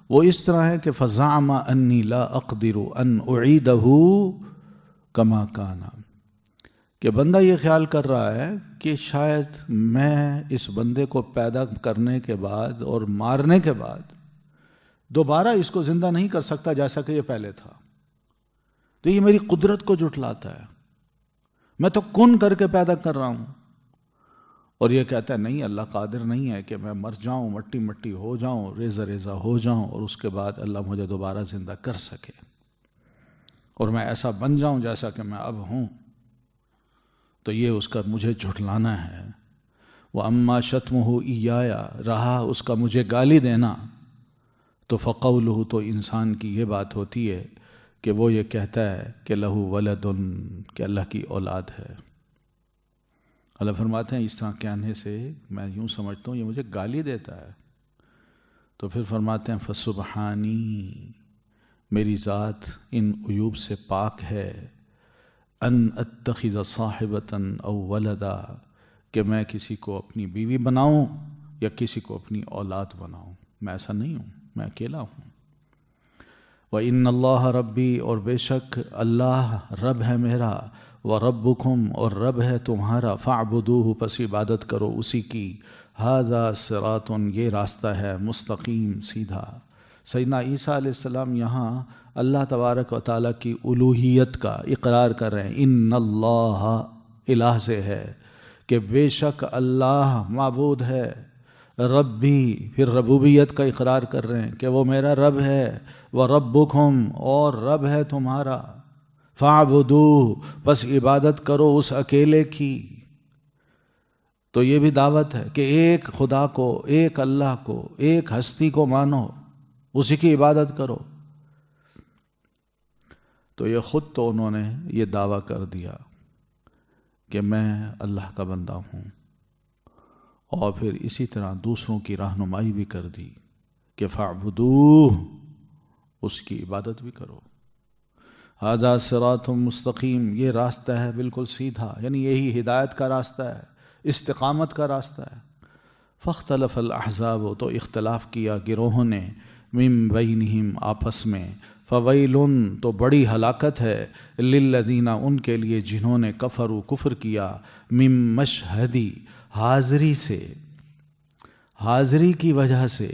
وہ اس طرح ہے کہ فَزَعَمَ أَنِّي لَا أَقْدِرُ أَنْ أُعِيدَهُ كَمَا كَانَ، کہ بندہ یہ خیال کر رہا ہے کہ شاید میں اس بندے کو پیدا کرنے کے بعد اور مارنے کے بعد دوبارہ اس کو زندہ نہیں کر سکتا جیسا کہ یہ پہلے تھا، تو یہ میری قدرت کو جھٹلاتا ہے، میں تو کن کر کے پیدا کر رہا ہوں، اور یہ کہتا ہے نہیں، اللہ قادر نہیں ہے کہ میں مر جاؤں، مٹی مٹی ہو جاؤں، ریزہ ریزہ ہو جاؤں، اور اس کے بعد اللہ مجھے دوبارہ زندہ کر سکے اور میں ایسا بن جاؤں جیسا کہ میں اب ہوں۔ تو یہ اس کا مجھے جھٹلانا ہے۔ وَأَمَّا شَتْمُهُ إِيَّايَ، رہا اس کا مجھے گالی دینا، تو فَقَوْلُهُ، تو انسان کی یہ بات ہوتی ہے کہ وہ یہ کہتا ہے کہ لَهُ وَلَدٌ، کہ اللہ کی اولاد ہے۔ اللہ فرماتے ہیں اس طرح کہنے سے میں یوں سمجھتا ہوں یہ مجھے گالی دیتا ہے۔ تو پھر فرماتے ہیں فَسُبْحَانِي، میری ذات ان عیوب سے پاک ہے، ان اتخذ صاحبۃ او ولدا، کہ میں کسی کو اپنی بیوی بناؤں یا کسی کو اپنی اولاد بناؤں، میں ایسا نہیں ہوں، میں اکیلا ہوں۔ وَإِنَّ اللَّهَ رَبِّي، اور بے شک اللہ رب ہے میرا، وَرَبُّكُمْ، اور رب ہے تمہارا، فَاعْبُدُوهُ، پس عبادت کرو اسی کی، هَذَا صِرَاطٌ، یہ راستہ ہے مستقیم سیدھا۔ سیدنا عیسیٰ علیہ السلام یہاں اللہ تبارک و تعالیٰ کی الوہیت کا اقرار کر رہے ہیں، ان اللہ، الہ سے ہے کہ بے شک اللہ معبود ہے، ربی، پھر ربوبیت کا اقرار کر رہے ہیں کہ وہ میرا رب ہے، وَرَبُّكُمْ، اور رب ہے تمہارا، فاعبدوہ، بس عبادت کرو اس اکیلے کی۔ تو یہ بھی دعوت ہے کہ ایک خدا کو، ایک اللہ کو، ایک ہستی کو مانو، اسی کی عبادت کرو۔ تو یہ خود تو انہوں نے یہ دعویٰ کر دیا کہ میں اللہ کا بندہ ہوں، اور پھر اسی طرح دوسروں کی رہنمائی بھی کر دی کہ فاعبدوہ، اس کی عبادت بھی کرو۔ ھذا صراط مستقیم، یہ راستہ ہے بالکل سیدھا، یعنی یہی ہدایت کا راستہ ہے، استقامت کا راستہ ہے۔ فاختلف الاحزاب، تو اختلاف کیا گروہوں نے، من بینہم، آپس میں، فویل، تو بڑی ہلاکت ہے، للذین، ان کے لیے جنہوں نے کفروا، کفر کیا، من مشہدی، حاضری سے، حاضری کی وجہ سے،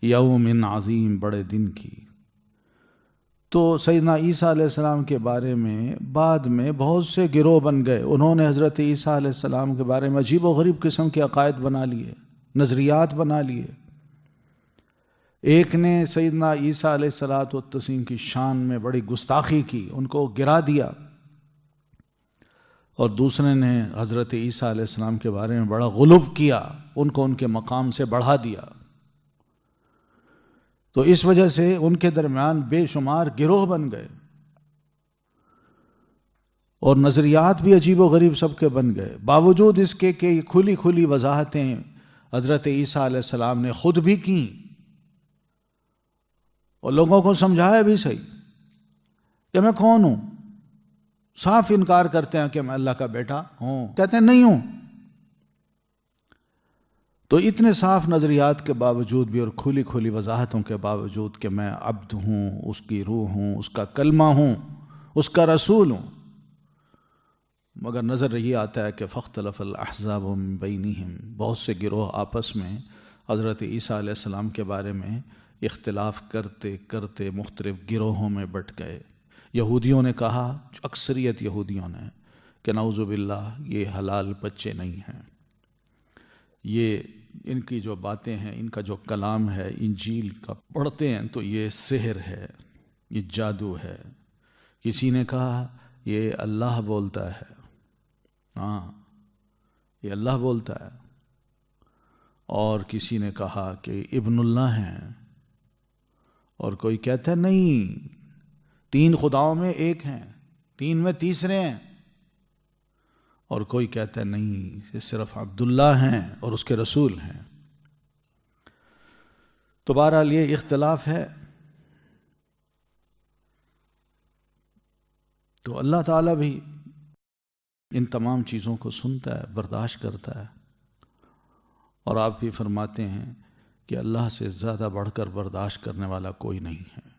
یوم عظیم، بڑے دن کی۔ تو سیدنا عیسیٰ علیہ السلام کے بارے میں بعد میں بہت سے گروہ بن گئے، انہوں نے حضرت عیسیٰ علیہ السلام کے بارے میں عجیب و غریب قسم کے عقائد بنا لیے، نظریات بنا لیے۔ ایک نے سیدنا عیسیٰ علیہ السلام کی شان میں بڑی گستاخی کی، ان کو گرا دیا، اور دوسرے نے حضرت عیسیٰ علیہ السلام کے بارے میں بڑا غلو کیا، ان کو ان کے مقام سے بڑھا دیا۔ تو اس وجہ سے ان کے درمیان بے شمار گروہ بن گئے، اور نظریات بھی عجیب و غریب سب کے بن گئے، باوجود اس کے کہ کھلی کھلی وضاحتیں حضرت عیسیٰ علیہ السلام نے خود بھی کیں، اور لوگوں کو سمجھایا بھی صحیح کہ میں کون ہوں۔ صاف انکار کرتے ہیں کہ میں اللہ کا بیٹا ہوں، کہتے ہیں نہیں ہوں۔ تو اتنے صاف نظریات کے باوجود بھی اور کھلی کھلی وضاحتوں کے باوجود کہ میں عبد ہوں، اس کی روح ہوں، اس کا کلمہ ہوں، اس کا رسول ہوں، مگر نظر یہ آتا ہے کہ فاختلف الاحزاب من بینہم، بہت سے گروہ آپس میں حضرت عیسیٰ علیہ السلام کے بارے میں اختلاف کرتے کرتے مختلف گروہوں میں بٹ گئے۔ یہودیوں نے کہا، اکثریت یہودیوں نے، کہ نعوذ باللہ یہ حلال بچے نہیں ہیں، یہ ان کی جو باتیں ہیں، ان کا جو کلام ہے، انجیل کا پڑھتے ہیں تو یہ سحر ہے، یہ جادو ہے۔ کسی نے کہا یہ اللہ بولتا ہے، ہاں یہ اللہ بولتا ہے، اور کسی نے کہا کہ ابن اللہ ہیں، اور کوئی کہتا ہے نہیں، تین خداؤں میں ایک ہیں، تین میں تیسرے ہیں، اور کوئی کہتا ہے نہیں، یہ صرف عبداللہ ہیں اور اس کے رسول ہیں۔ تو بہرحال یہ اختلاف ہے۔ تو اللہ تعالیٰ بھی ان تمام چیزوں کو سنتا ہے، برداشت کرتا ہے، اور آپ بھی فرماتے ہیں کہ اللہ سے زیادہ بڑھ کر برداشت کرنے والا کوئی نہیں ہے۔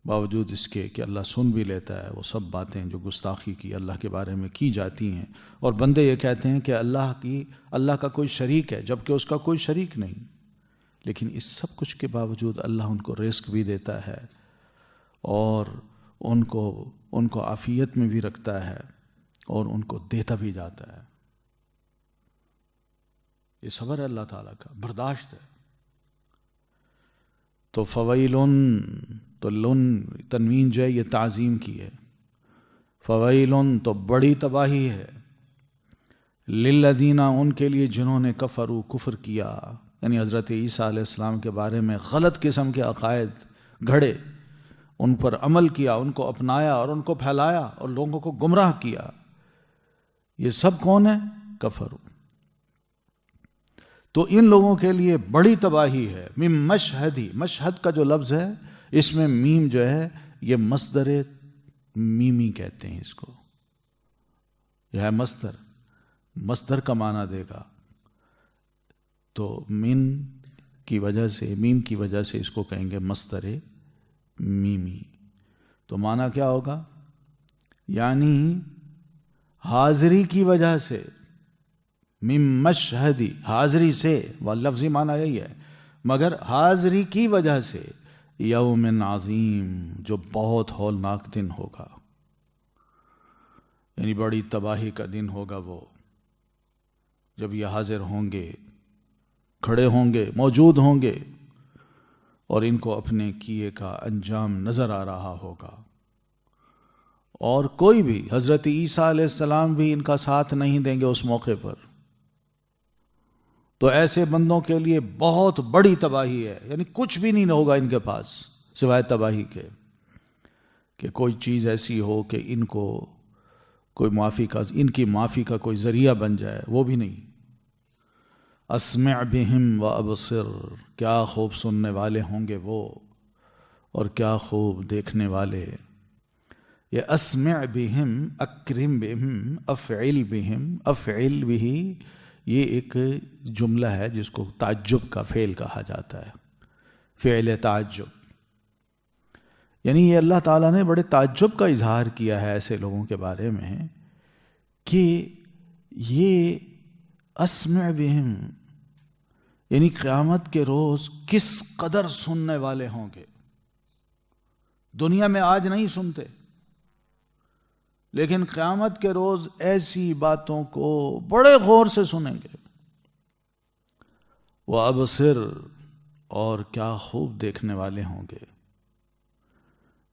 باوجود اس کے کہ اللہ سن بھی لیتا ہے وہ سب باتیں جو گستاخی کی اللہ کے بارے میں کی جاتی ہیں، اور بندے یہ کہتے ہیں کہ اللہ کا کوئی شریک ہے، جبکہ اس کا کوئی شریک نہیں، لیکن اس سب کچھ کے باوجود اللہ ان کو رزق بھی دیتا ہے، اور ان کو عافیت میں بھی رکھتا ہے، اور ان کو دیتا بھی جاتا ہے۔ یہ صبر ہے اللہ تعالیٰ کا، برداشت ہے۔ تو فویلن، تو لن تنوین جو ہے یہ تعظیم کی ہے، فویلن تو بڑی تباہی ہے، للذین، ان کے لیے جنہوں نے کفروا، کفر کیا، یعنی حضرت عیسیٰ علیہ السلام کے بارے میں غلط قسم کے عقائد گھڑے، ان پر عمل کیا، ان کو اپنایا اور ان کو پھیلایا اور لوگوں کو گمراہ کیا۔ یہ سب کون ہے؟ کفروا۔ تو ان لوگوں کے لیے بڑی تباہی ہے۔ من مشہدی، مشہد کا جو لفظ ہے اس میں میم جو ہے یہ مصدر میمی کہتے ہیں اس کو، یہ ہے مصدر کا معنی دے گا، تو من کی وجہ سے، میم کی وجہ سے اس کو کہیں گے مصدر میمی۔ تو معنی کیا ہوگا؟ یعنی حاضری کی وجہ سے، من مشہدی، حاضری سے، واللفظی معنی یہی ہے، مگر حاضری کی وجہ سے، یوم عظیم، جو بہت ہولناک دن ہوگا، یعنی بڑی تباہی کا دن ہوگا وہ، جب یہ حاضر ہوں گے، کھڑے ہوں گے، موجود ہوں گے، اور ان کو اپنے کیے کا انجام نظر آ رہا ہوگا۔ اور کوئی بھی، حضرت عیسیٰ علیہ السلام بھی ان کا ساتھ نہیں دیں گے اس موقع پر. تو ایسے بندوں کے لیے بہت بڑی تباہی ہے، یعنی کچھ بھی نہیں ہوگا ان کے پاس سوائے تباہی کے، کہ کوئی چیز ایسی ہو کہ ان کو کوئی ان کی معافی کا کوئی ذریعہ بن جائے، وہ بھی نہیں. اسمع بہم و ابصر، کیا خوب سننے والے ہوں گے وہ، اور کیا خوب دیکھنے والے. یہ اسمع بہم، اکرم بہم، افعل بہم، افعل بہ، یہ ایک جملہ ہے جس کو تعجب کا فعل کہا جاتا ہے، فعل تعجب. یعنی یہ اللہ تعالیٰ نے بڑے تعجب کا اظہار کیا ہے ایسے لوگوں کے بارے میں کہ یہ اسمع بہم، یعنی قیامت کے روز کس قدر سننے والے ہوں گے. دنیا میں آج نہیں سنتے، لیکن قیامت کے روز ایسی باتوں کو بڑے غور سے سنیں گے. وَأَبْصِرْ، اور کیا خوب دیکھنے والے ہوں گے،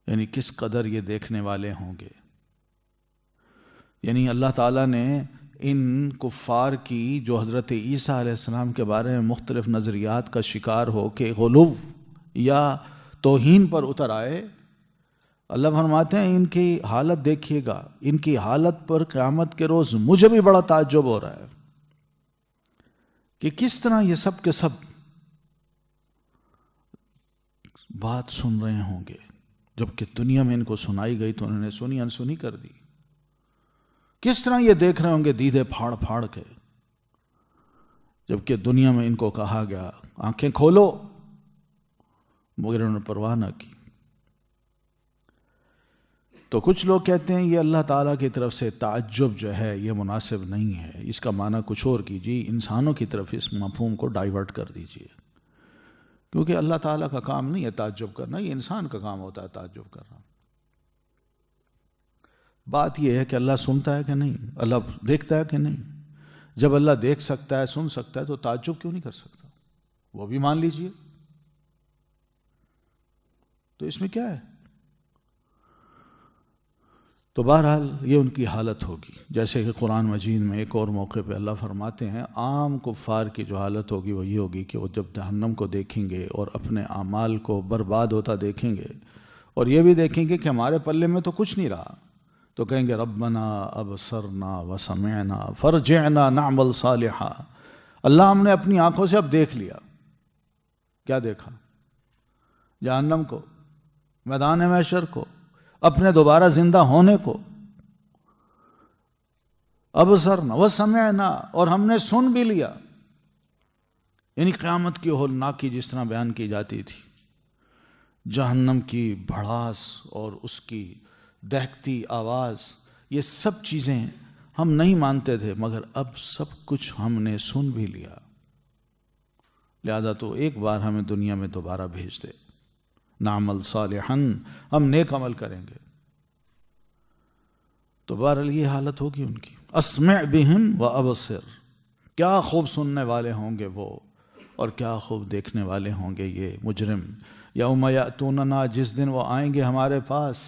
یعنی کس قدر یہ دیکھنے والے ہوں گے. یعنی اللہ تعالیٰ نے ان کفار کی جو حضرت عیسیٰ علیہ السلام کے بارے میں مختلف نظریات کا شکار ہو کے غلو یا توہین پر اتر آئے، اللہ فرماتے ہیں ان کی حالت دیکھیے گا، ان کی حالت پر قیامت کے روز مجھے بھی بڑا تعجب ہو رہا ہے کہ کس طرح یہ سب کے سب بات سن رہے ہوں گے، جبکہ دنیا میں ان کو سنائی گئی تو انہوں نے سنی انسنی کر دی. کس طرح یہ دیکھ رہے ہوں گے دیدے پھاڑ پھاڑ کے، جبکہ دنیا میں ان کو کہا گیا آنکھیں کھولو، مگر انہوں نے پرواہ نہ کی. تو کچھ لوگ کہتے ہیں یہ اللہ تعالیٰ کی طرف سے تعجب جو ہے یہ مناسب نہیں ہے، اس کا معنی کچھ اور کیجیے، انسانوں کی طرف اس مفہوم کو ڈائیورٹ کر دیجیے، کیونکہ اللہ تعالیٰ کا کام نہیں ہے تعجب کرنا، یہ انسان کا کام ہوتا ہے تعجب کرنا. بات یہ ہے کہ اللہ سنتا ہے کہ نہیں، اللہ دیکھتا ہے کہ نہیں. جب اللہ دیکھ سکتا ہے، سن سکتا ہے، تو تعجب کیوں نہیں کر سکتا؟ وہ بھی مان لیجیے. تو اس میں کیا ہے؟ تو بہرحال یہ ان کی حالت ہوگی، جیسے کہ قرآن مجید میں ایک اور موقع پہ اللہ فرماتے ہیں عام کفار کی جو حالت ہوگی وہ یہ ہوگی کہ وہ جب جہنم کو دیکھیں گے اور اپنے اعمال کو برباد ہوتا دیکھیں گے، اور یہ بھی دیکھیں گے کہ ہمارے پلے میں تو کچھ نہیں رہا، تو کہیں گے ربنا ابصرنا وسمعنا فرجعنا نعمل صالحا. اللہ ہم نے اپنی آنکھوں سے اب دیکھ لیا. کیا دیکھا؟ جہنم کو، میدان محشر کو، اپنے دوبارہ زندہ ہونے کو. ابصرنا وسمعنا، اور ہم نے سن بھی لیا. یعنی قیامت کی ہولناکی جس طرح بیان کی جاتی تھی، جہنم کی بھڑاس اور اس کی دہکتی آواز، یہ سب چیزیں ہم نہیں مانتے تھے، مگر اب سب کچھ ہم نے سن بھی لیا. لہذا تو ایک بار ہمیں دنیا میں دوبارہ بھیج دے، نعمل صالحا، ہم نیک عمل کریں گے. تو بہرحال یہ حالت ہوگی ان کی. اسمع بہم و ابصر، کیا خوب سننے والے ہوں گے وہ، اور کیا خوب دیکھنے والے ہوں گے یہ مجرم. یوم یأتوننا، جس دن وہ آئیں گے ہمارے پاس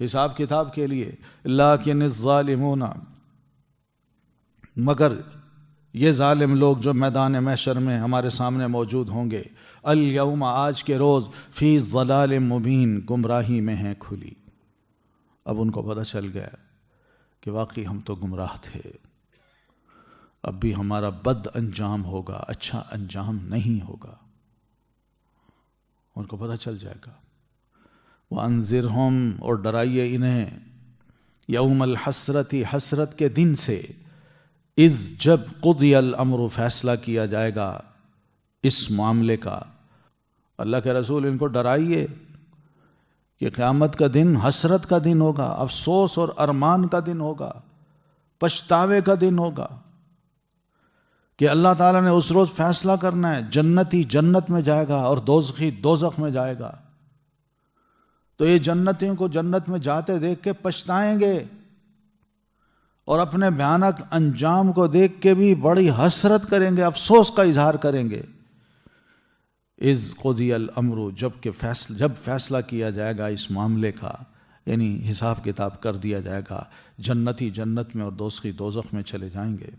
حساب کتاب کے لیے. لیکن الظالمون، مگر یہ ظالم لوگ جو میدان محشر میں ہمارے سامنے موجود ہوں گے، الیوم، آج کے روز، فی ضلال مبین، گمراہی میں ہیں کھلی. اب ان کو پتہ چل گیا کہ واقعی ہم تو گمراہ تھے، اب بھی ہمارا بد انجام ہوگا، اچھا انجام نہیں ہوگا. ان کو پتہ چل جائے گا. وَأَنذِرْهُمْ، اور ڈرائیے انہیں، یوم الحسرت، حسرت کے دن سے، اذ، جب، قضی الامر، فیصلہ کیا جائے گا اس معاملے کا. اللہ کے رسول ان کو ڈرائیے کہ قیامت کا دن حسرت کا دن ہوگا، افسوس اور ارمان کا دن ہوگا، پچھتاوے کا دن ہوگا، کہ اللہ تعالیٰ نے اس روز فیصلہ کرنا ہے، جنتی جنت میں جائے گا اور دوزخی دوزخ میں جائے گا. تو یہ جنتیوں کو جنت میں جاتے دیکھ کے پچھتائیں گے، اور اپنے بھیانک انجام کو دیکھ کے بھی بڑی حسرت کریں گے، افسوس کا اظہار کریں گے. اذ قضی الامر، جب فیصلہ کیا جائے گا اس معاملے کا، یعنی حساب کتاب کر دیا جائے گا، جنتی جنت میں اور دوزخی دوزخ میں چلے جائیں گے۔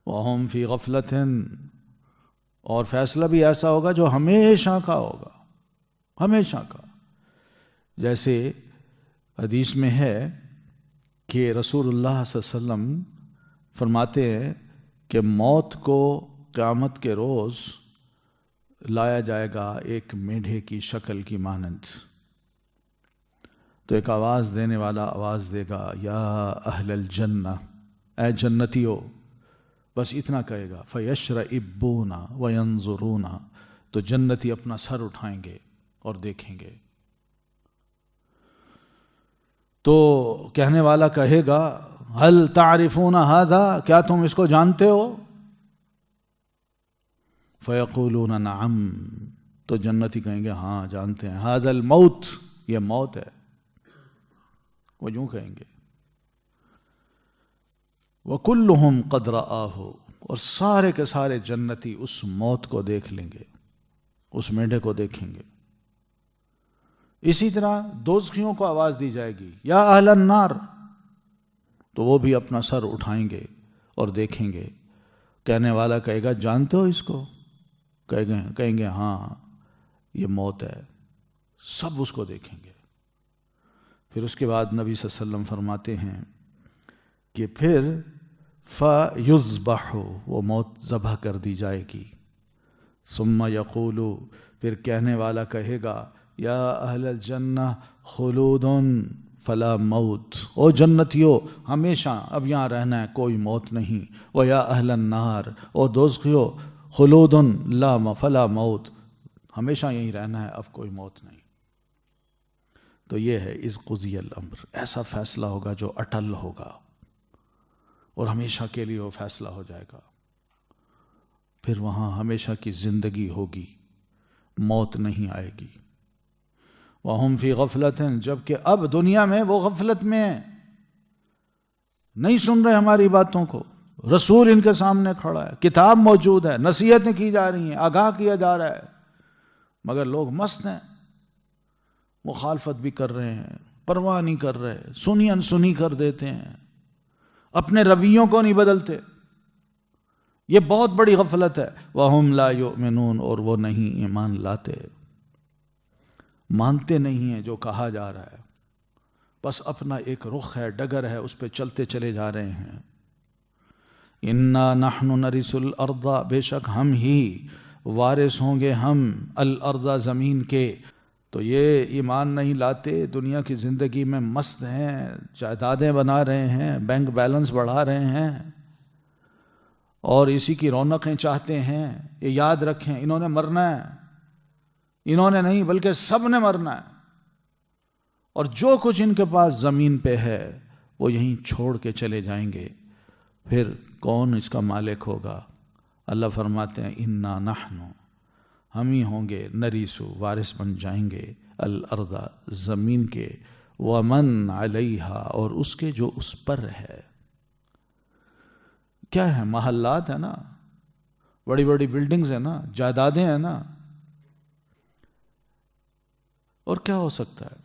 وَهُمْ فِي غَفْلَةٍ، اور فیصلہ بھی ایسا ہوگا جو ہمیشہ کا ہوگا، ہمیشہ کا۔ جیسے حدیث میں ہے کہ رسول اللہ صلی اللہ علیہ وسلم فرماتے ہیں کہ موت کو قیامت کے روز لایا جائے گا ایک میڈھے کی شکل کی مانند، تو ایک آواز دینے والا آواز دے گا، یا اہل الجنہ، اے جنتیو، بس اتنا کہے گا، فیشرئبون وینظرون، تو جنتی اپنا سر اٹھائیں گے اور دیکھیں گے، تو کہنے والا کہے گا، هل تعرفون هذا، کیا تم اس کو جانتے ہو؟ فیقولون نعم، تو جنتی کہیں گے ہاں جانتے ہیں، هذا الموت، یہ موت ہے، وہ یوں کہیں گے۔ وَكُلُّهُمْ قَدْ رَآهُ، اور سارے کے سارے جنتی اس موت کو دیکھ لیں گے، اس میڈھے کو دیکھیں گے۔ اسی طرح دوزخیوں کو آواز دی جائے گی، یا اہل النار، تو وہ بھی اپنا سر اٹھائیں گے اور دیکھیں گے، کہنے والا کہے گا جانتے ہو اس کو؟ کہیں گے ہاں یہ موت ہے، سب اس کو دیکھیں گے۔ پھر اس کے بعد نبی صلی اللہ علیہ وسلم فرماتے ہیں کہ پھر فَيُذْبَحُ، وہ موت ذبح کر دی جائے گی، ثُمَّ يَقُولُ، پھر کہنے والا کہے گا، یا اہل الجنہ خلود فلا موت، او جنتیو ہمیشہ اب یہاں رہنا ہے، کوئی موت نہیں، و یا اہل النار، او دوزخیو خلود لا فلا موت، ہمیشہ یہیں رہنا ہے، اب کوئی موت نہیں۔ تو یہ ہے اذ قضی الامر، ایسا فیصلہ ہوگا جو اٹل ہوگا اور ہمیشہ کے لیے وہ فیصلہ ہو جائے گا، پھر وہاں ہمیشہ کی زندگی ہوگی، موت نہیں آئے گی۔ وَهُمْ فِي غَفْلَةٍ، جبکہ اب دنیا میں وہ غفلت میں ہیں، نہیں سن رہے ہماری باتوں کو، رسول ان کے سامنے کھڑا ہے، کتاب موجود ہے، نصیحتیں کی جا رہی ہیں، آگاہ کیا جا رہا ہے، مگر لوگ مست ہیں، مخالفت بھی کر رہے ہیں، پرواہ نہیں کر رہے، سنی انسنی کر دیتے ہیں، اپنے رویوں کو نہیں بدلتے۔ یہ بہت بڑی غفلت ہے۔ وَهُمْ لَا يُؤْمِنُونَ، اور وہ نہیں ایمان لاتے، مانتے نہیں ہیں جو کہا جا رہا ہے، بس اپنا ایک رخ ہے، ڈگر ہے، اس پہ چلتے چلے جا رہے ہیں۔ اِنَّا نَحْنُ نَرِثُ الْأَرْضَ، بے شک ہم ہی وارث ہوں گے، ہم الارض، زمین کے۔ تو یہ ایمان نہیں لاتے، دنیا کی زندگی میں مست ہیں، جائیدادیں بنا رہے ہیں، بینک بیلنس بڑھا رہے ہیں، اور اسی کی رونقیں چاہتے ہیں۔ یہ یاد رکھیں، انہوں نے مرنا ہے، انہوں نے نہیں بلکہ سب نے مرنا ہے، اور جو کچھ ان کے پاس زمین پہ ہے وہ یہیں چھوڑ کے چلے جائیں گے، پھر کون اس کا مالک ہوگا؟ اللہ فرماتے ہیں اِنَّا نَحْنُ، ہم ہی ہوں گے، نریسو، وارث بن جائیں گے، الارض، زمین کے، ومن علیہا، اور اس کے جو اس پر ہے۔ کیا ہے؟ محلات ہیں نا، بڑی بڑی بلڈنگز ہیں نا، جائیدادیں ہیں نا، اور کیا ہو سکتا ہے؟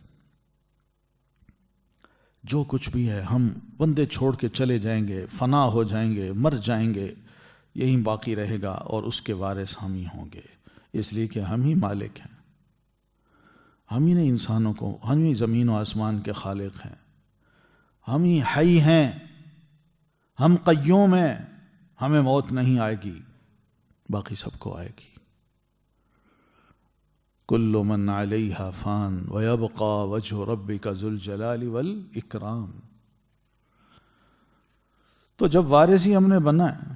جو کچھ بھی ہے، ہم بندے چھوڑ کے چلے جائیں گے، فنا ہو جائیں گے، مر جائیں گے، یہی باقی رہے گا، اور اس کے وارث ہم ہی ہوں گے، اس لیے کہ ہم ہی مالک ہیں، ہم ہی نے انسانوں کو، ہم ہی زمین و آسمان کے خالق ہیں، ہم ہی حی ہیں، ہم قیوم ہیں، ہمیں موت نہیں آئے گی، باقی سب کو آئے گی۔ کل من علیہا فان ویبقى وجہ ربک ذو الجلال والاکرام۔ تو جب وارث ہی ہم نے بنا ہے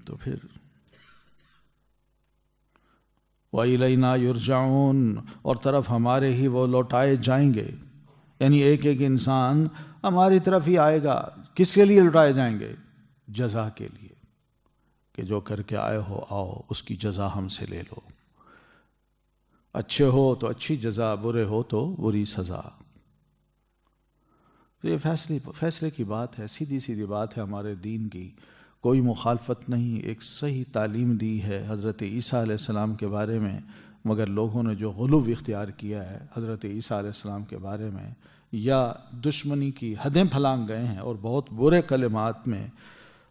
تو پھر وَإِلَيْنَا يُرْجَعُونَ، اور طرف ہمارے ہی وہ لوٹائے جائیں گے، یعنی ایک ایک انسان ہماری طرف ہی آئے گا۔ کس کے لیے لوٹائے جائیں گے؟ جزا کے لیے، کہ جو کر کے آئے ہو آؤ، اس کی جزا ہم سے لے لو، اچھے ہو تو اچھی جزا، برے ہو تو بری سزا۔ تو یہ فیصلے کی بات ہے، سیدھی سیدھی بات ہے ہمارے دین کی، کوئی مخالفت نہیں، ایک صحیح تعلیم دی ہے حضرت عیسیٰ علیہ السلام کے بارے میں۔ مگر لوگوں نے جو غلو اختیار کیا ہے حضرت عیسیٰ علیہ السلام کے بارے میں، یا دشمنی کی حدیں پھلانگ گئے ہیں اور بہت برے کلمات میں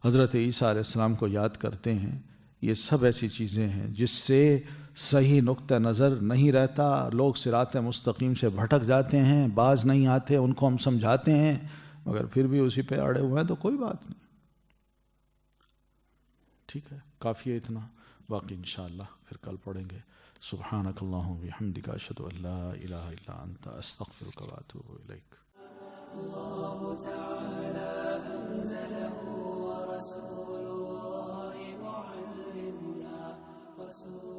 حضرت عیسیٰ علیہ السلام کو یاد کرتے ہیں، یہ سب ایسی چیزیں ہیں جس سے صحیح نقطہ نظر نہیں رہتا، لوگ صراط مستقیم سے بھٹک جاتے ہیں، باز نہیں آتے، ان کو ہم سمجھاتے ہیں مگر پھر بھی اسی پہ اڑے ہوئے ہیں، تو کوئی بات نہیں. ٹھیک ہے، کافی ہے اتنا، باقی انشاءاللہ پھر کل پڑھیں گے. سبحانک اللہم وبحمدک اشہد ان لا الہ الا انت استغفرک واتوب الیک. الله تعالى أنزله ورسول الله معلمنا رسول